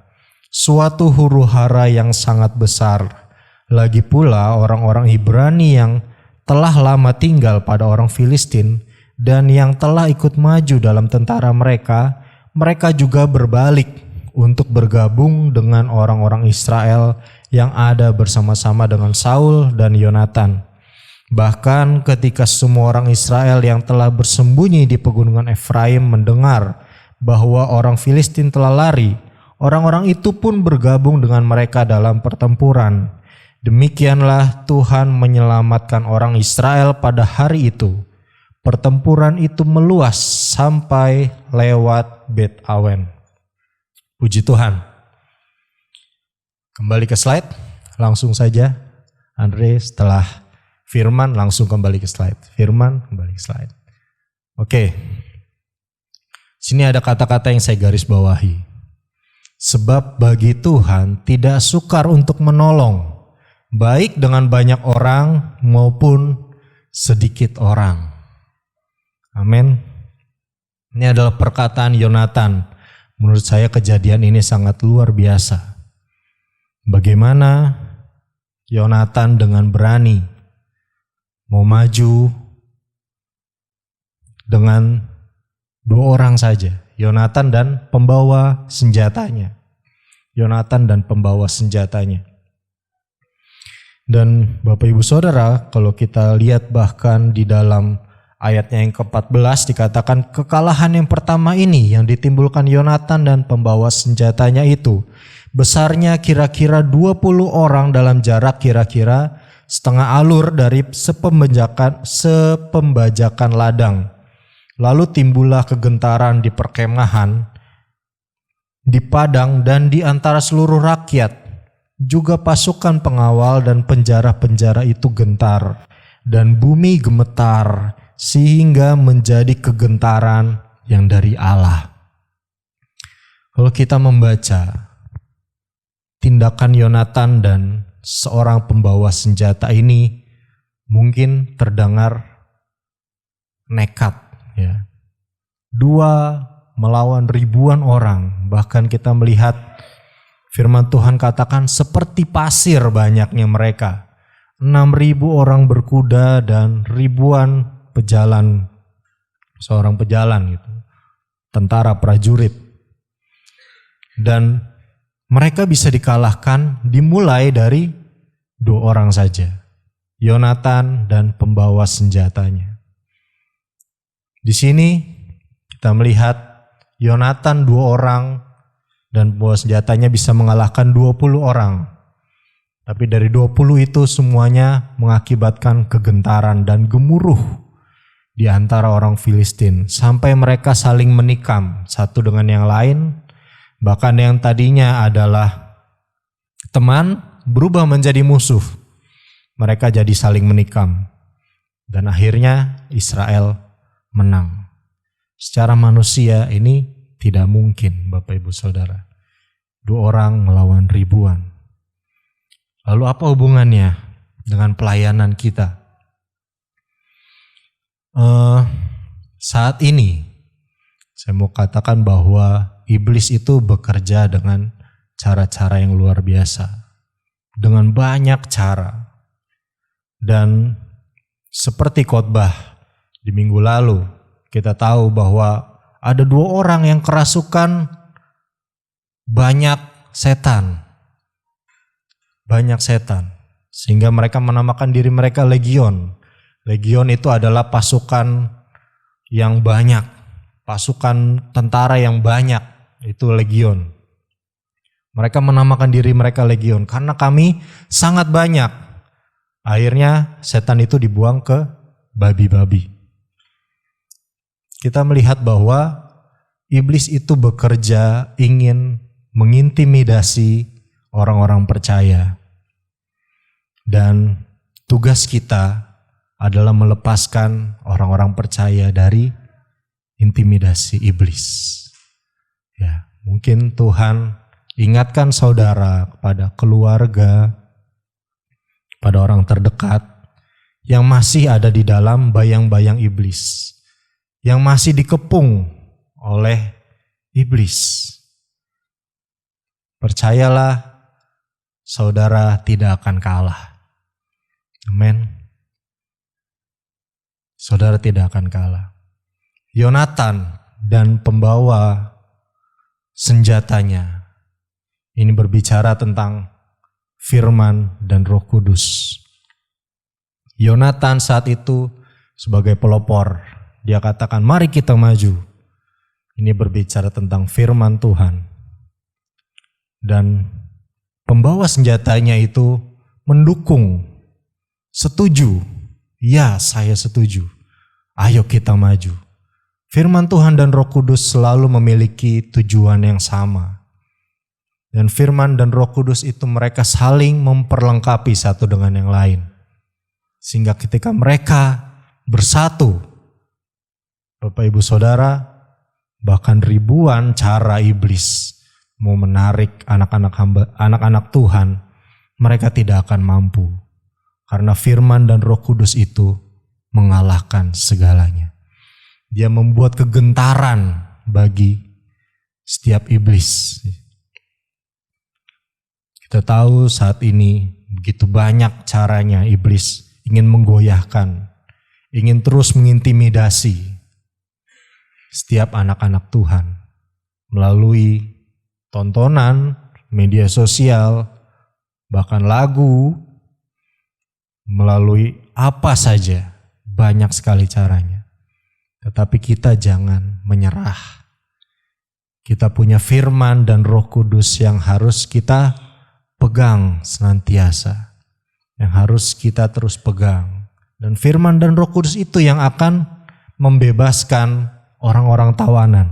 Suatu huru-hara yang sangat besar. Lagi pula orang-orang Ibrani yang telah lama tinggal pada orang Filistin dan yang telah ikut maju dalam tentara mereka, mereka juga berbalik untuk bergabung dengan orang-orang Israel yang ada bersama-sama dengan Saul dan Yonatan. Bahkan ketika semua orang Israel yang telah bersembunyi di pegunungan Efraim mendengar bahwa orang Filistin telah lari, orang-orang itu pun bergabung dengan mereka dalam pertempuran. Demikianlah Tuhan menyelamatkan orang Israel pada hari itu. Pertempuran itu meluas sampai lewat Bet Awen. Puji Tuhan. Kembali ke slide, langsung saja. Andre setelah Firman langsung kembali ke slide. Firman kembali ke slide. Oke. Sini ada kata-kata yang saya garis bawahi. Sebab bagi Tuhan tidak sukar untuk menolong, baik dengan banyak orang maupun sedikit orang. Amin. Ini adalah perkataan Yonatan. Menurut saya kejadian ini sangat luar biasa. Bagaimana Yonatan dengan berani mau maju dengan 2 orang saja, Yonatan dan pembawa senjatanya. Yonatan dan pembawa senjatanya. Dan Bapak Ibu Saudara, kalau kita lihat bahkan di dalam ayatnya yang ke-14 dikatakan kekalahan yang pertama ini yang ditimbulkan Yonatan dan pembawa senjatanya itu besarnya kira-kira 20 orang dalam jarak kira-kira setengah alur dari sepembajakan ladang. Lalu timbullah kegentaran di perkemahan, di padang dan di antara seluruh rakyat. Juga pasukan pengawal dan penjara-penjara itu gentar, dan bumi gemetar sehingga menjadi kegentaran yang dari Allah. Kalau kita membaca tindakan Yonatan dan seorang pembawa senjata ini mungkin terdengar nekat, ya. 2 melawan ribuan orang, bahkan kita melihat Firman Tuhan katakan seperti pasir banyaknya mereka. 6.000 orang berkuda dan ribuan pejalan, seorang pejalan gitu, tentara prajurit. Dan mereka bisa dikalahkan dimulai dari 2 orang saja, Yonatan dan pembawa senjatanya. Di sini kita melihat Yonatan 2 orang dan pembawa senjatanya bisa mengalahkan 20 orang. Tapi dari 20 itu semuanya mengakibatkan kegentaran dan gemuruh di antara orang Filistin. Sampai mereka saling menikam satu dengan yang lain. Bahkan yang tadinya adalah teman berubah menjadi musuh. Mereka jadi saling menikam. Dan akhirnya Israel menang. Secara manusia ini tidak mungkin, Bapak Ibu Saudara. 2 orang melawan ribuan. Lalu apa hubungannya dengan pelayanan kita? Saat ini saya mau katakan bahwa iblis itu bekerja dengan cara-cara yang luar biasa. Dengan banyak cara. Dan seperti khotbah di minggu lalu, kita tahu bahwa ada 2 orang yang kerasukan banyak setan. Banyak setan. Sehingga mereka menamakan diri mereka legion. Legion itu adalah pasukan yang banyak. Pasukan tentara yang banyak. Itu legion. Mereka menamakan diri mereka legion. Karena kami sangat banyak. Akhirnya setan itu dibuang ke babi-babi. Kita melihat bahwa iblis itu bekerja ingin mengintimidasi orang-orang percaya. Dan tugas kita adalah melepaskan orang-orang percaya dari intimidasi iblis. Ya, mungkin Tuhan ingatkan saudara kepada keluarga, pada orang terdekat yang masih ada di dalam bayang-bayang iblis, yang masih dikepung oleh iblis. Percayalah, saudara tidak akan kalah. Amin. Saudara tidak akan kalah. Yonatan dan pembawa senjatanya ini berbicara tentang firman dan Roh Kudus. Yonatan saat itu sebagai pelopor, dia katakan, mari kita maju. Ini berbicara tentang firman Tuhan. Dan pembawa senjatanya itu mendukung, setuju. Ya, saya setuju. Ayo kita maju. Firman Tuhan dan Roh Kudus selalu memiliki tujuan yang sama. Dan firman dan Roh Kudus itu mereka saling memperlengkapi satu dengan yang lain. Sehingga ketika mereka bersatu, Bapak Ibu Saudara, bahkan ribuan cara iblis mau menarik anak-anak Tuhan, mereka tidak akan mampu. Karena firman dan Roh Kudus itu mengalahkan segalanya. Dia membuat kegentaran bagi setiap iblis. Kita tahu saat ini begitu banyak caranya iblis ingin menggoyahkan, ingin terus mengintimidasi setiap anak-anak Tuhan melalui tontonan, media sosial, bahkan lagu, melalui apa saja, banyak sekali caranya. Tetapi kita jangan menyerah. Kita punya firman dan Roh Kudus yang harus kita pegang senantiasa, yang harus kita terus pegang. Dan firman dan Roh Kudus itu yang akan membebaskan orang-orang tawanan.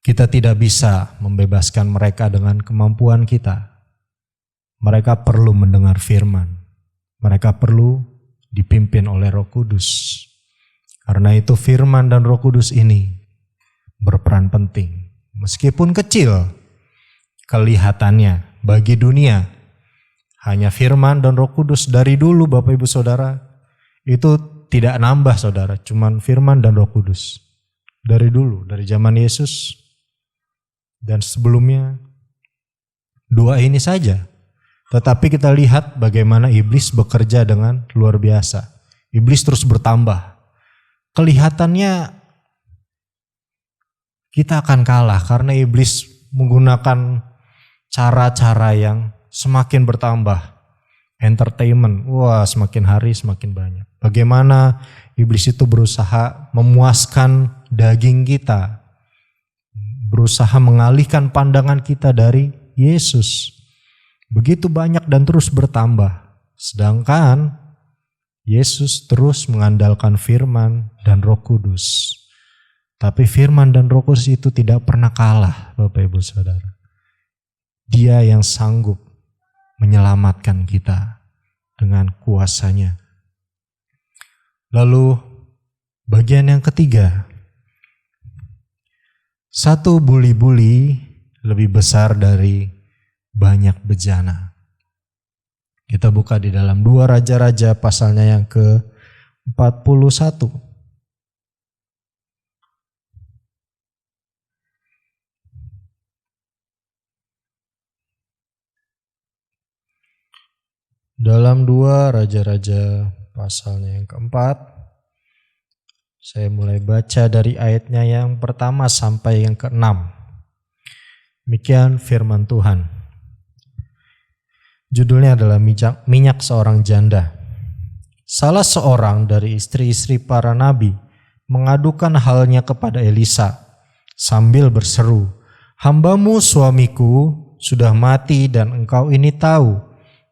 Kita tidak bisa membebaskan mereka dengan kemampuan kita. Mereka perlu mendengar firman. Mereka perlu dipimpin oleh Roh Kudus. Karena itu firman dan Roh Kudus ini berperan penting. Meskipun kecil kelihatannya bagi dunia, hanya firman dan Roh Kudus dari dulu Bapak Ibu Saudara, itu tidak nambah saudara, cuman firman dan Roh Kudus. Dari dulu, dari zaman Yesus, dan sebelumnya 2 ini saja. Tetapi kita lihat bagaimana iblis bekerja dengan luar biasa. Iblis terus bertambah. Kelihatannya kita akan kalah karena iblis menggunakan cara-cara yang semakin bertambah. Entertainment, wah semakin hari semakin banyak. Bagaimana iblis itu berusaha memuaskan daging kita, berusaha mengalihkan pandangan kita dari Yesus. Begitu banyak dan terus bertambah. Sedangkan Yesus terus mengandalkan firman dan Roh Kudus. Tapi firman dan Roh Kudus itu tidak pernah kalah, Bapak Ibu Saudara. Dia yang sanggup menyelamatkan kita dengan kuasanya. Lalu bagian yang ketiga, satu buli-buli lebih besar dari banyak bejana. Kita buka di dalam 2 Raja-Raja pasalnya yang ke-41. Dalam 2 Raja-Raja pasalnya yang keempat, saya mulai baca dari ayatnya yang pertama sampai yang ke-6. Demikian firman Tuhan. Judulnya adalah minyak seorang janda. Salah seorang dari istri-istri para nabi mengadukan halnya kepada Elisa sambil berseru, "Hambamu suamiku sudah mati dan engkau ini tahu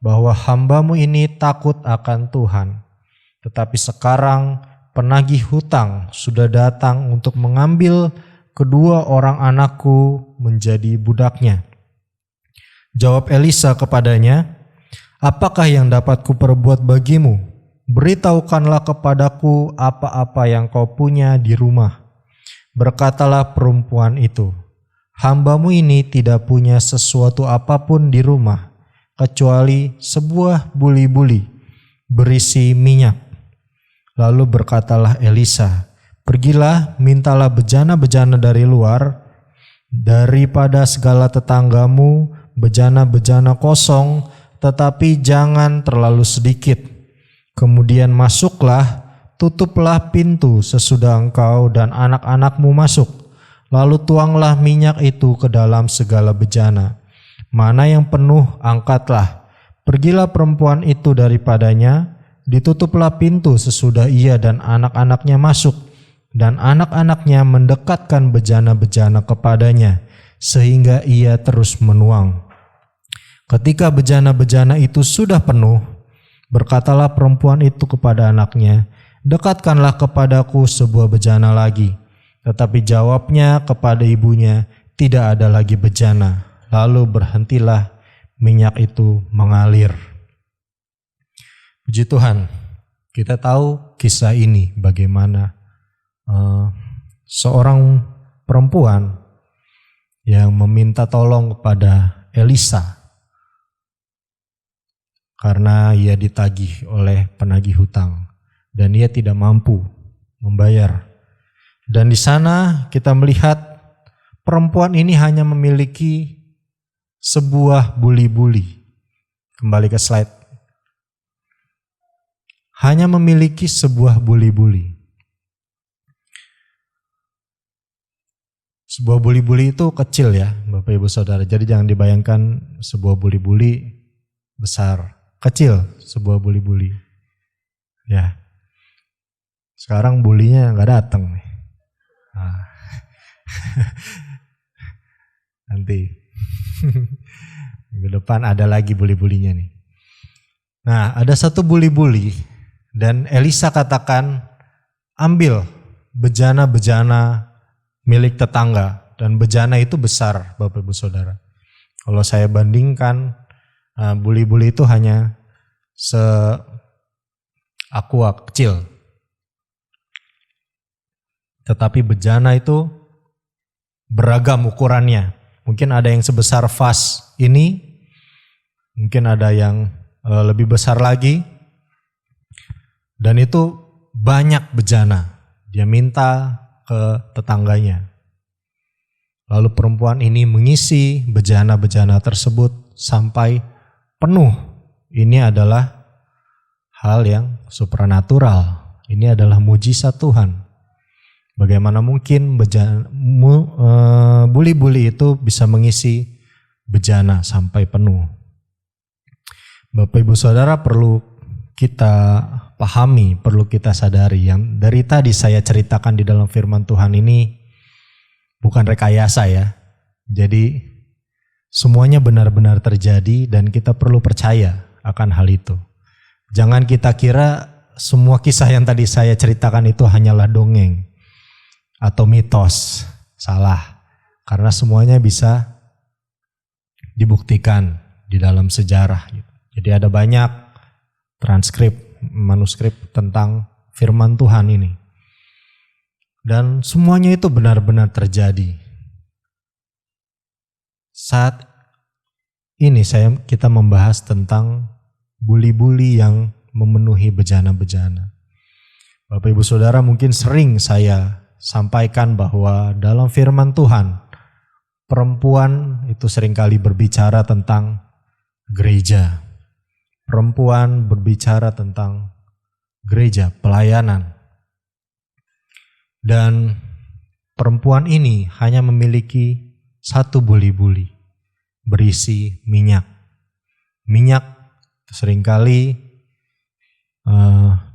bahwa hambamu ini takut akan Tuhan. Tetapi sekarang penagih hutang sudah datang untuk mengambil kedua orang anakku menjadi budaknya." Jawab Elisa kepadanya, "Apakah yang dapat kuperbuat bagimu? Beritahukanlah kepadaku apa-apa yang kau punya di rumah." Berkatalah perempuan itu, "Hambamu ini tidak punya sesuatu apapun di rumah, kecuali sebuah buli-buli berisi minyak." Lalu berkatalah Elisa, "Pergilah, mintalah bejana-bejana dari luar, daripada segala tetanggamu, bejana-bejana kosong, tetapi jangan terlalu sedikit. Kemudian masuklah, tutuplah pintu sesudah engkau dan anak-anakmu masuk. Lalu tuanglah minyak itu ke dalam segala bejana. Mana yang penuh, angkatlah. Pergilah perempuan itu daripadanya, ditutuplah pintu sesudah ia dan anak-anaknya masuk, dan anak-anaknya mendekatkan bejana-bejana kepadanya, sehingga ia terus menuang. Ketika bejana-bejana itu sudah penuh, berkatalah perempuan itu kepada anaknya, "Dekatkanlah kepadaku sebuah bejana lagi." Tetapi jawabnya kepada ibunya, "Tidak ada lagi bejana." Lalu berhentilah minyak itu mengalir. Puji Tuhan, kita tahu kisah ini bagaimana seorang perempuan yang meminta tolong kepada Elisa karena ia ditagih oleh penagih hutang dan ia tidak mampu membayar. Dan di sana kita melihat perempuan ini hanya memiliki sebuah buli-buli. Kembali ke slide. Hanya memiliki sebuah buli-buli. Sebuah buli-buli itu kecil ya, Bapak Ibu Saudara. Jadi jangan dibayangkan sebuah buli-buli besar. Kecil sebuah buli-buli. Ya. Sekarang bulinya nggak datang nih. Nah. Nanti minggu depan ada lagi buli-bulinya nih. Nah, ada satu buli-buli dan Elisa katakan, "Ambil bejana-bejana milik tetangga." Dan bejana itu besar, Bapak Ibu Saudara. Kalau saya bandingkan, buli-buli itu hanya aqua kecil. Tetapi bejana itu beragam ukurannya. Mungkin ada yang sebesar vas ini, mungkin ada yang lebih besar lagi. Dan itu banyak bejana. Dia minta ke tetangganya. Lalu perempuan ini mengisi bejana-bejana tersebut sampai penuh. Ini adalah hal yang supranatural. Ini adalah mujizat Tuhan. Bagaimana mungkin buli-buli itu bisa mengisi bejana sampai penuh? Bapak Ibu Saudara, perlu kita pahami, perlu kita sadari yang dari tadi saya ceritakan di dalam firman Tuhan ini bukan rekayasa ya. Jadi semuanya benar-benar terjadi dan kita perlu percaya akan hal itu. Jangan kita kira semua kisah yang tadi saya ceritakan itu hanyalah dongeng atau mitos. Salah. Karena semuanya bisa dibuktikan di dalam sejarah. Jadi ada banyak manuskrip tentang firman Tuhan ini. Dan semuanya itu benar-benar terjadi. Saat ini kita membahas tentang buli-buli yang memenuhi bejana-bejana. Bapak Ibu Saudara, mungkin sering saya sampaikan bahwa dalam firman Tuhan, perempuan itu seringkali berbicara tentang gereja. Perempuan berbicara tentang gereja, pelayanan. Dan perempuan ini hanya memiliki satu buli-buli berisi minyak. Minyak seringkali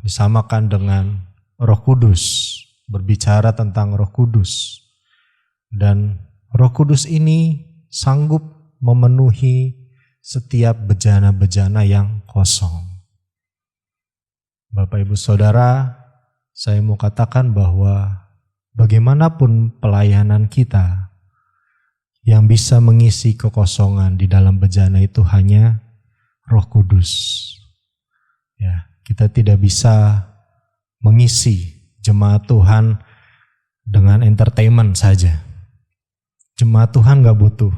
disamakan dengan Roh Kudus, berbicara tentang Roh Kudus. Dan Roh Kudus ini sanggup memenuhi setiap bejana-bejana yang kosong. Bapak Ibu Saudara, saya mau katakan bahwa bagaimanapun pelayanan kita, yang bisa mengisi kekosongan di dalam bejana itu hanya Roh Kudus. Ya, kita tidak bisa mengisi jemaat Tuhan dengan entertainment saja. Jemaat Tuhan gak butuh.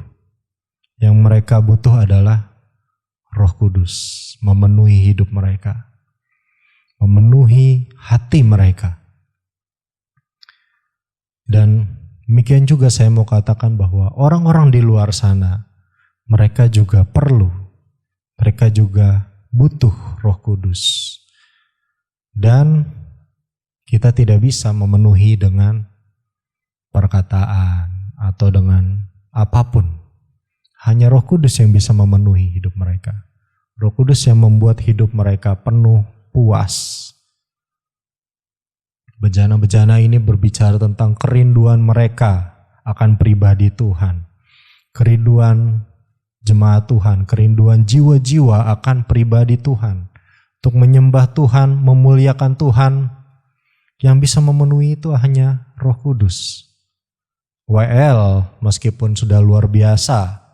Yang mereka butuh adalah Roh Kudus memenuhi hidup mereka, memenuhi hati mereka. Dan demikian juga saya mau katakan bahwa orang-orang di luar sana, mereka juga butuh Roh Kudus. Dan kita tidak bisa memenuhi dengan perkataan atau dengan apapun. Hanya Roh Kudus yang bisa memenuhi hidup mereka. Roh Kudus yang membuat hidup mereka penuh, puas. Bejana-bejana ini berbicara tentang kerinduan mereka akan pribadi Tuhan. Kerinduan jemaat Tuhan, kerinduan jiwa-jiwa akan pribadi Tuhan. Untuk menyembah Tuhan, memuliakan Tuhan, yang bisa memenuhi itu hanya Roh Kudus. WL meskipun sudah luar biasa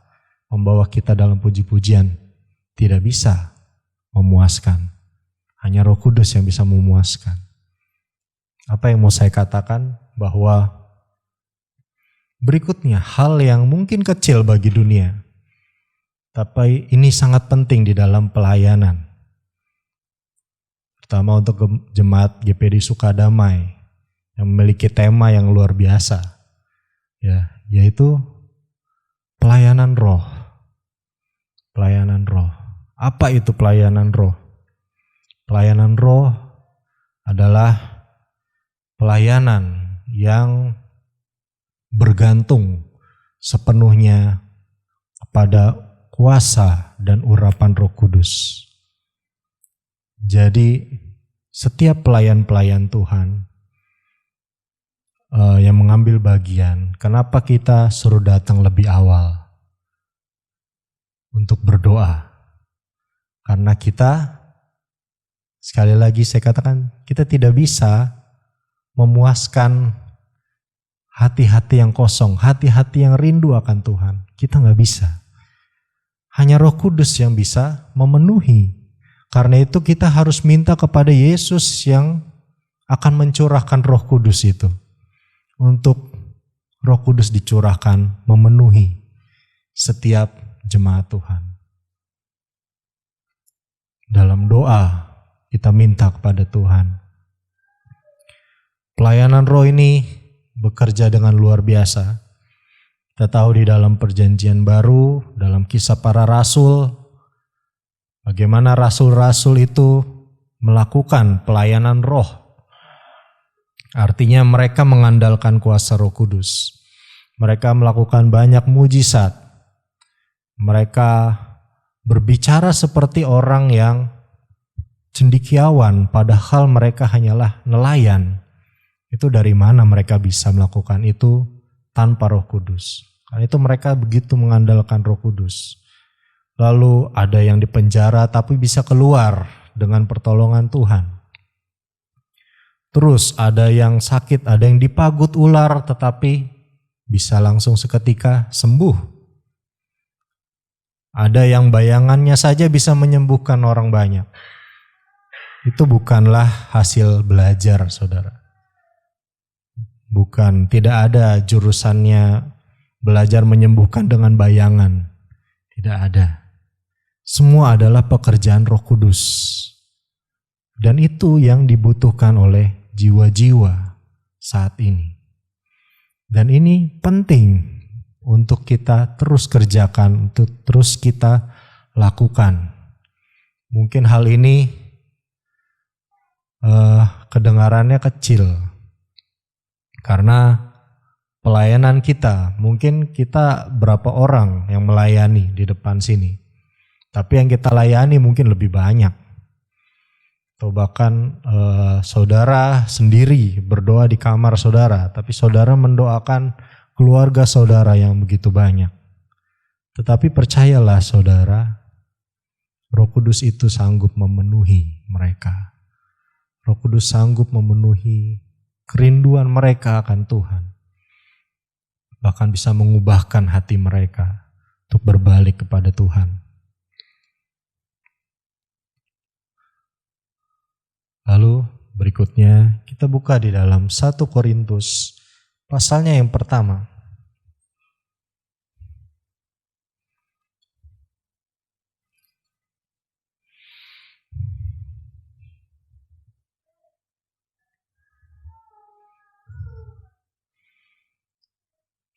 membawa kita dalam puji-pujian, tidak bisa memuaskan. Hanya Roh Kudus yang bisa memuaskan. Apa yang mau saya katakan? Bahwa berikutnya hal yang mungkin kecil bagi dunia, tapi ini sangat penting di dalam pelayanan. Pertama untuk jemaat GPD Sukadamai yang memiliki tema yang luar biasa, ya, yaitu pelayanan roh. Pelayanan roh. Apa itu pelayanan roh? Pelayanan roh adalah pelayanan yang bergantung sepenuhnya kepada kuasa dan urapan Roh Kudus. Jadi setiap pelayan-pelayan Tuhan yang mengambil bagian, kenapa kita suruh datang lebih awal untuk berdoa? Karena kita, sekali lagi saya katakan, kita tidak bisa memuaskan hati-hati yang kosong, hati-hati yang rindu akan Tuhan. Kita gak bisa. Hanya Roh Kudus yang bisa memenuhi. Karena itu kita harus minta kepada Yesus yang akan mencurahkan Roh Kudus itu. Untuk Roh Kudus dicurahkan memenuhi setiap jemaat Tuhan. Dalam doa kita minta kepada Tuhan. Pelayanan roh ini bekerja dengan luar biasa. Kita tahu di dalam perjanjian baru, dalam kisah para rasul, bagaimana rasul-rasul itu melakukan pelayanan roh. Artinya mereka mengandalkan kuasa Roh Kudus. Mereka melakukan banyak mujizat. Mereka berbicara seperti orang yang cendekiawan, padahal mereka hanyalah nelayan. Itu dari mana mereka bisa melakukan itu tanpa Roh Kudus? Karena itu mereka begitu mengandalkan Roh Kudus. Lalu ada yang dipenjara tapi bisa keluar dengan pertolongan Tuhan. Terus ada yang sakit, ada yang dipagut ular tetapi bisa langsung seketika sembuh. Ada yang bayangannya saja bisa menyembuhkan orang banyak. Itu bukanlah hasil belajar, saudara. Bukan, tidak ada jurusannya belajar menyembuhkan dengan bayangan. Tidak ada. Semua adalah pekerjaan Roh Kudus. Dan itu yang dibutuhkan oleh jiwa-jiwa saat ini. Dan ini penting untuk kita terus kerjakan, untuk terus kita lakukan. Mungkin hal ini kedengarannya kecil. Karena pelayanan kita, mungkin kita berapa orang yang melayani di depan sini. Tapi yang kita layani mungkin lebih banyak. Atau bahkan saudara sendiri berdoa di kamar saudara, tapi saudara mendoakan keluarga saudara yang begitu banyak. Tetapi percayalah saudara, Roh Kudus itu sanggup memenuhi mereka. Roh Kudus sanggup memenuhi kerinduan mereka akan Tuhan. Bahkan bisa mengubahkan hati mereka untuk berbalik kepada Tuhan. Lalu berikutnya kita buka di dalam 1 Korintus pasalnya yang pertama.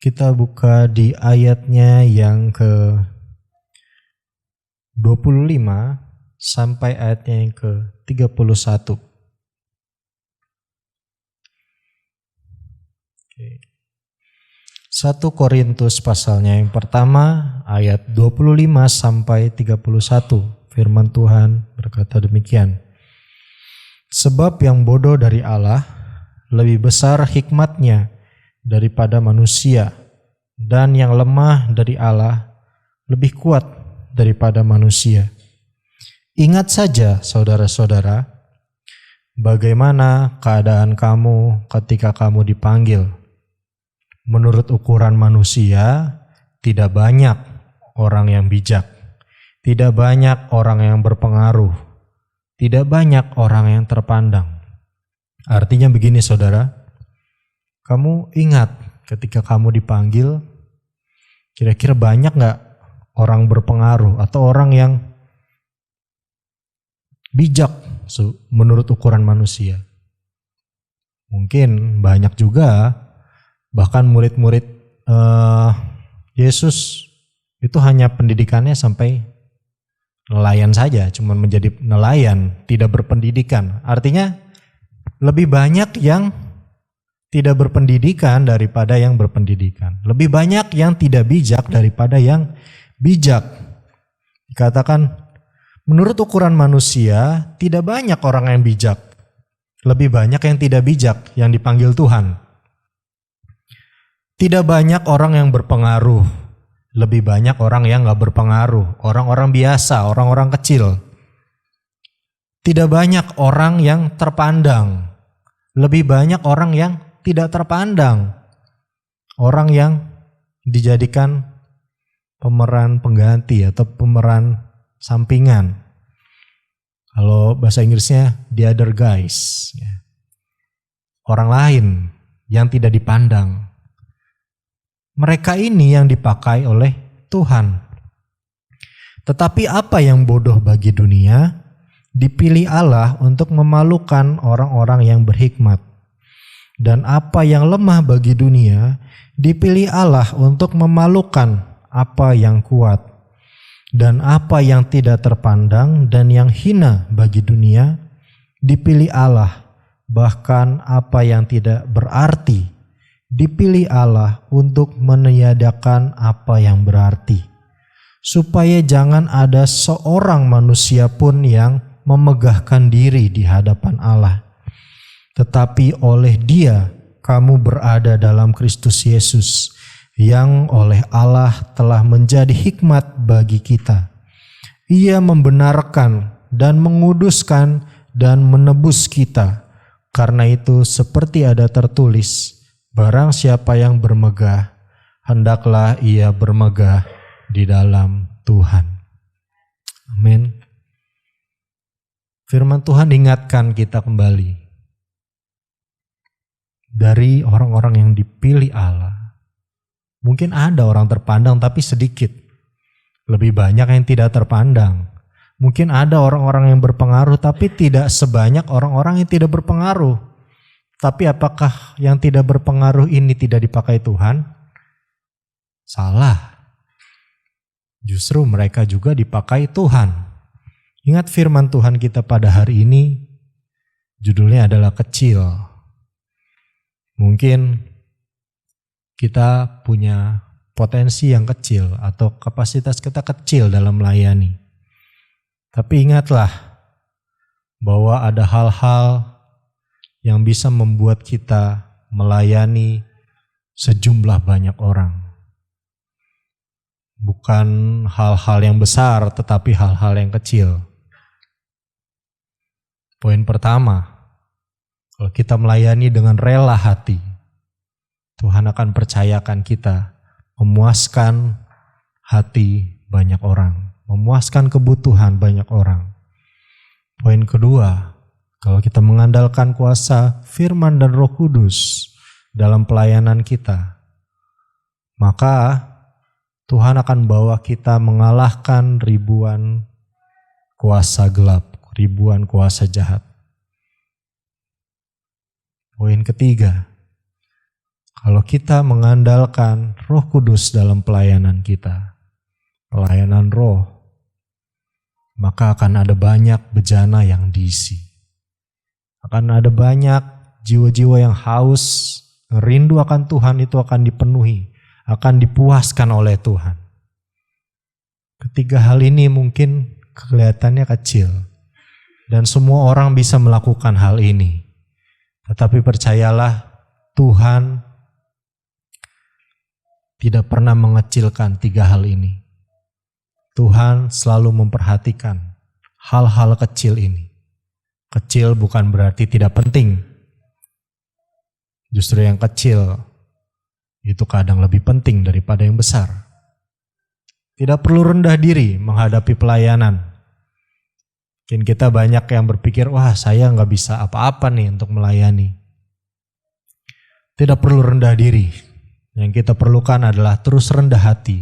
Kita buka di ayatnya yang ke-25 sampai ayatnya yang ke-31. Oke. 1 Korintus pasalnya yang pertama ayat 25 sampai 31. Firman Tuhan berkata demikian. Sebab yang bodoh dari Allah lebih besar hikmatnya daripada manusia, dan yang lemah dari Allah lebih kuat daripada manusia. Ingat saja saudara-saudara, bagaimana keadaan kamu ketika kamu dipanggil. Menurut ukuran manusia, tidak banyak orang yang bijak, tidak banyak orang yang berpengaruh, tidak banyak orang yang terpandang. Artinya begini saudara, kamu ingat ketika kamu dipanggil, kira-kira banyak gak orang berpengaruh atau orang yang bijak menurut ukuran manusia? Mungkin banyak juga, bahkan murid-murid Yesus itu hanya pendidikannya sampai nelayan saja, cuma menjadi nelayan, tidak berpendidikan. Artinya lebih banyak yang tidak berpendidikan daripada yang berpendidikan. Lebih banyak yang tidak bijak daripada yang bijak. Dikatakan menurut ukuran manusia tidak banyak orang yang bijak. Lebih banyak yang tidak bijak yang dipanggil Tuhan. Tidak banyak orang yang berpengaruh. Lebih banyak orang yang gak berpengaruh. Orang-orang biasa, orang-orang kecil. Tidak banyak orang yang terpandang. Lebih banyak orang yang tidak terpandang. Orang yang dijadikan pemeran pengganti atau pemeran sampingan. Kalau bahasa Inggrisnya the other guys. Orang lain yang tidak dipandang. Mereka ini yang dipakai oleh Tuhan. Tetapi apa yang bodoh bagi dunia, dipilih Allah untuk memalukan orang-orang yang berhikmat. Dan apa yang lemah bagi dunia dipilih Allah untuk memalukan apa yang kuat. Dan apa yang tidak terpandang dan yang hina bagi dunia dipilih Allah, bahkan apa yang tidak berarti dipilih Allah untuk meniadakan apa yang berarti, supaya jangan ada seorang manusia pun yang memegahkan diri di hadapan Allah. Tetapi oleh Dia kamu berada dalam Kristus Yesus, yang oleh Allah telah menjadi hikmat bagi kita. Ia membenarkan dan menguduskan dan menebus kita. Karena itu seperti ada tertulis, barang siapa yang bermegah, hendaklah ia bermegah di dalam Tuhan. Amin. Firman Tuhan ingatkan kita kembali dari orang-orang yang dipilih Allah. Mungkin ada orang terpandang tapi sedikit. Lebih banyak yang tidak terpandang. Mungkin ada orang-orang yang berpengaruh tapi tidak sebanyak orang-orang yang tidak berpengaruh. Tapi apakah yang tidak berpengaruh ini tidak dipakai Tuhan? Salah. Justru mereka juga dipakai Tuhan. Ingat firman Tuhan kita pada hari ini, judulnya adalah kecil. Mungkin kita punya potensi yang kecil atau kapasitas kita kecil dalam melayani. Tapi ingatlah bahwa ada hal-hal yang bisa membuat kita melayani sejumlah banyak orang. Bukan hal-hal yang besar, tetapi hal-hal yang kecil. Poin pertama, kalau kita melayani dengan rela hati, Tuhan akan percayakan kita memuaskan hati banyak orang, memuaskan kebutuhan banyak orang. Poin kedua, kalau kita mengandalkan kuasa firman dan Roh Kudus dalam pelayanan kita, maka Tuhan akan bawa kita mengalahkan ribuan kuasa gelap, ribuan kuasa jahat. Poin ketiga, kalau kita mengandalkan Roh Kudus dalam pelayanan kita, pelayanan roh, maka akan ada banyak bejana yang diisi. Akan ada banyak jiwa-jiwa yang haus, rindu akan Tuhan itu akan dipenuhi, akan dipuaskan oleh Tuhan. Ketiga hal ini mungkin kelihatannya kecil, dan semua orang bisa melakukan hal ini. Tetapi percayalah, Tuhan tidak pernah mengecilkan tiga hal ini. Tuhan selalu memperhatikan hal-hal kecil ini. Kecil bukan berarti tidak penting. Justru yang kecil itu kadang lebih penting daripada yang besar. Tidak perlu rendah diri menghadapi pelayanan. Mungkin kita banyak yang berpikir, wah saya nggak bisa apa-apa nih untuk melayani. Tidak perlu rendah diri. Yang kita perlukan adalah terus rendah hati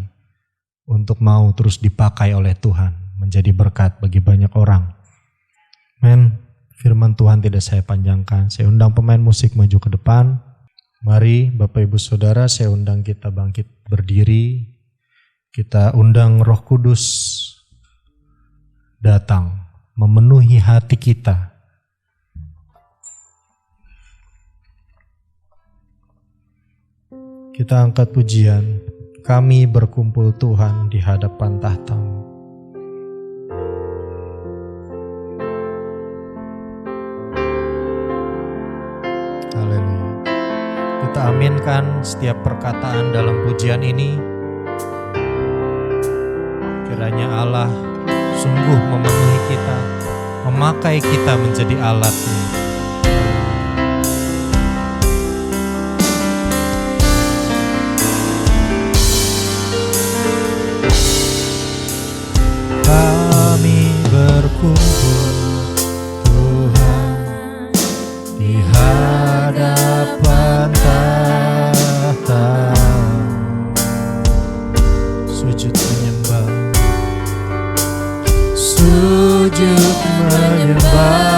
untuk mau terus dipakai oleh Tuhan menjadi berkat bagi banyak orang. Men, firman Tuhan tidak saya panjangkan. Saya undang pemain musik maju ke depan. Mari Bapak Ibu Saudara, saya undang kita bangkit berdiri. Kita undang Roh Kudus datang memenuhi hati kita. Kita angkat pujian, kami berkumpul Tuhan di hadapan tahta-Mu. Haleluya. Kita aminkan setiap perkataan dalam pujian ini. Kiranya Allah sungguh memenuhi kita, memakai kita menjadi alat-Nya. Berkumpul Tuhan di hadapan tahta, sujud menyembah, sujud menyembah.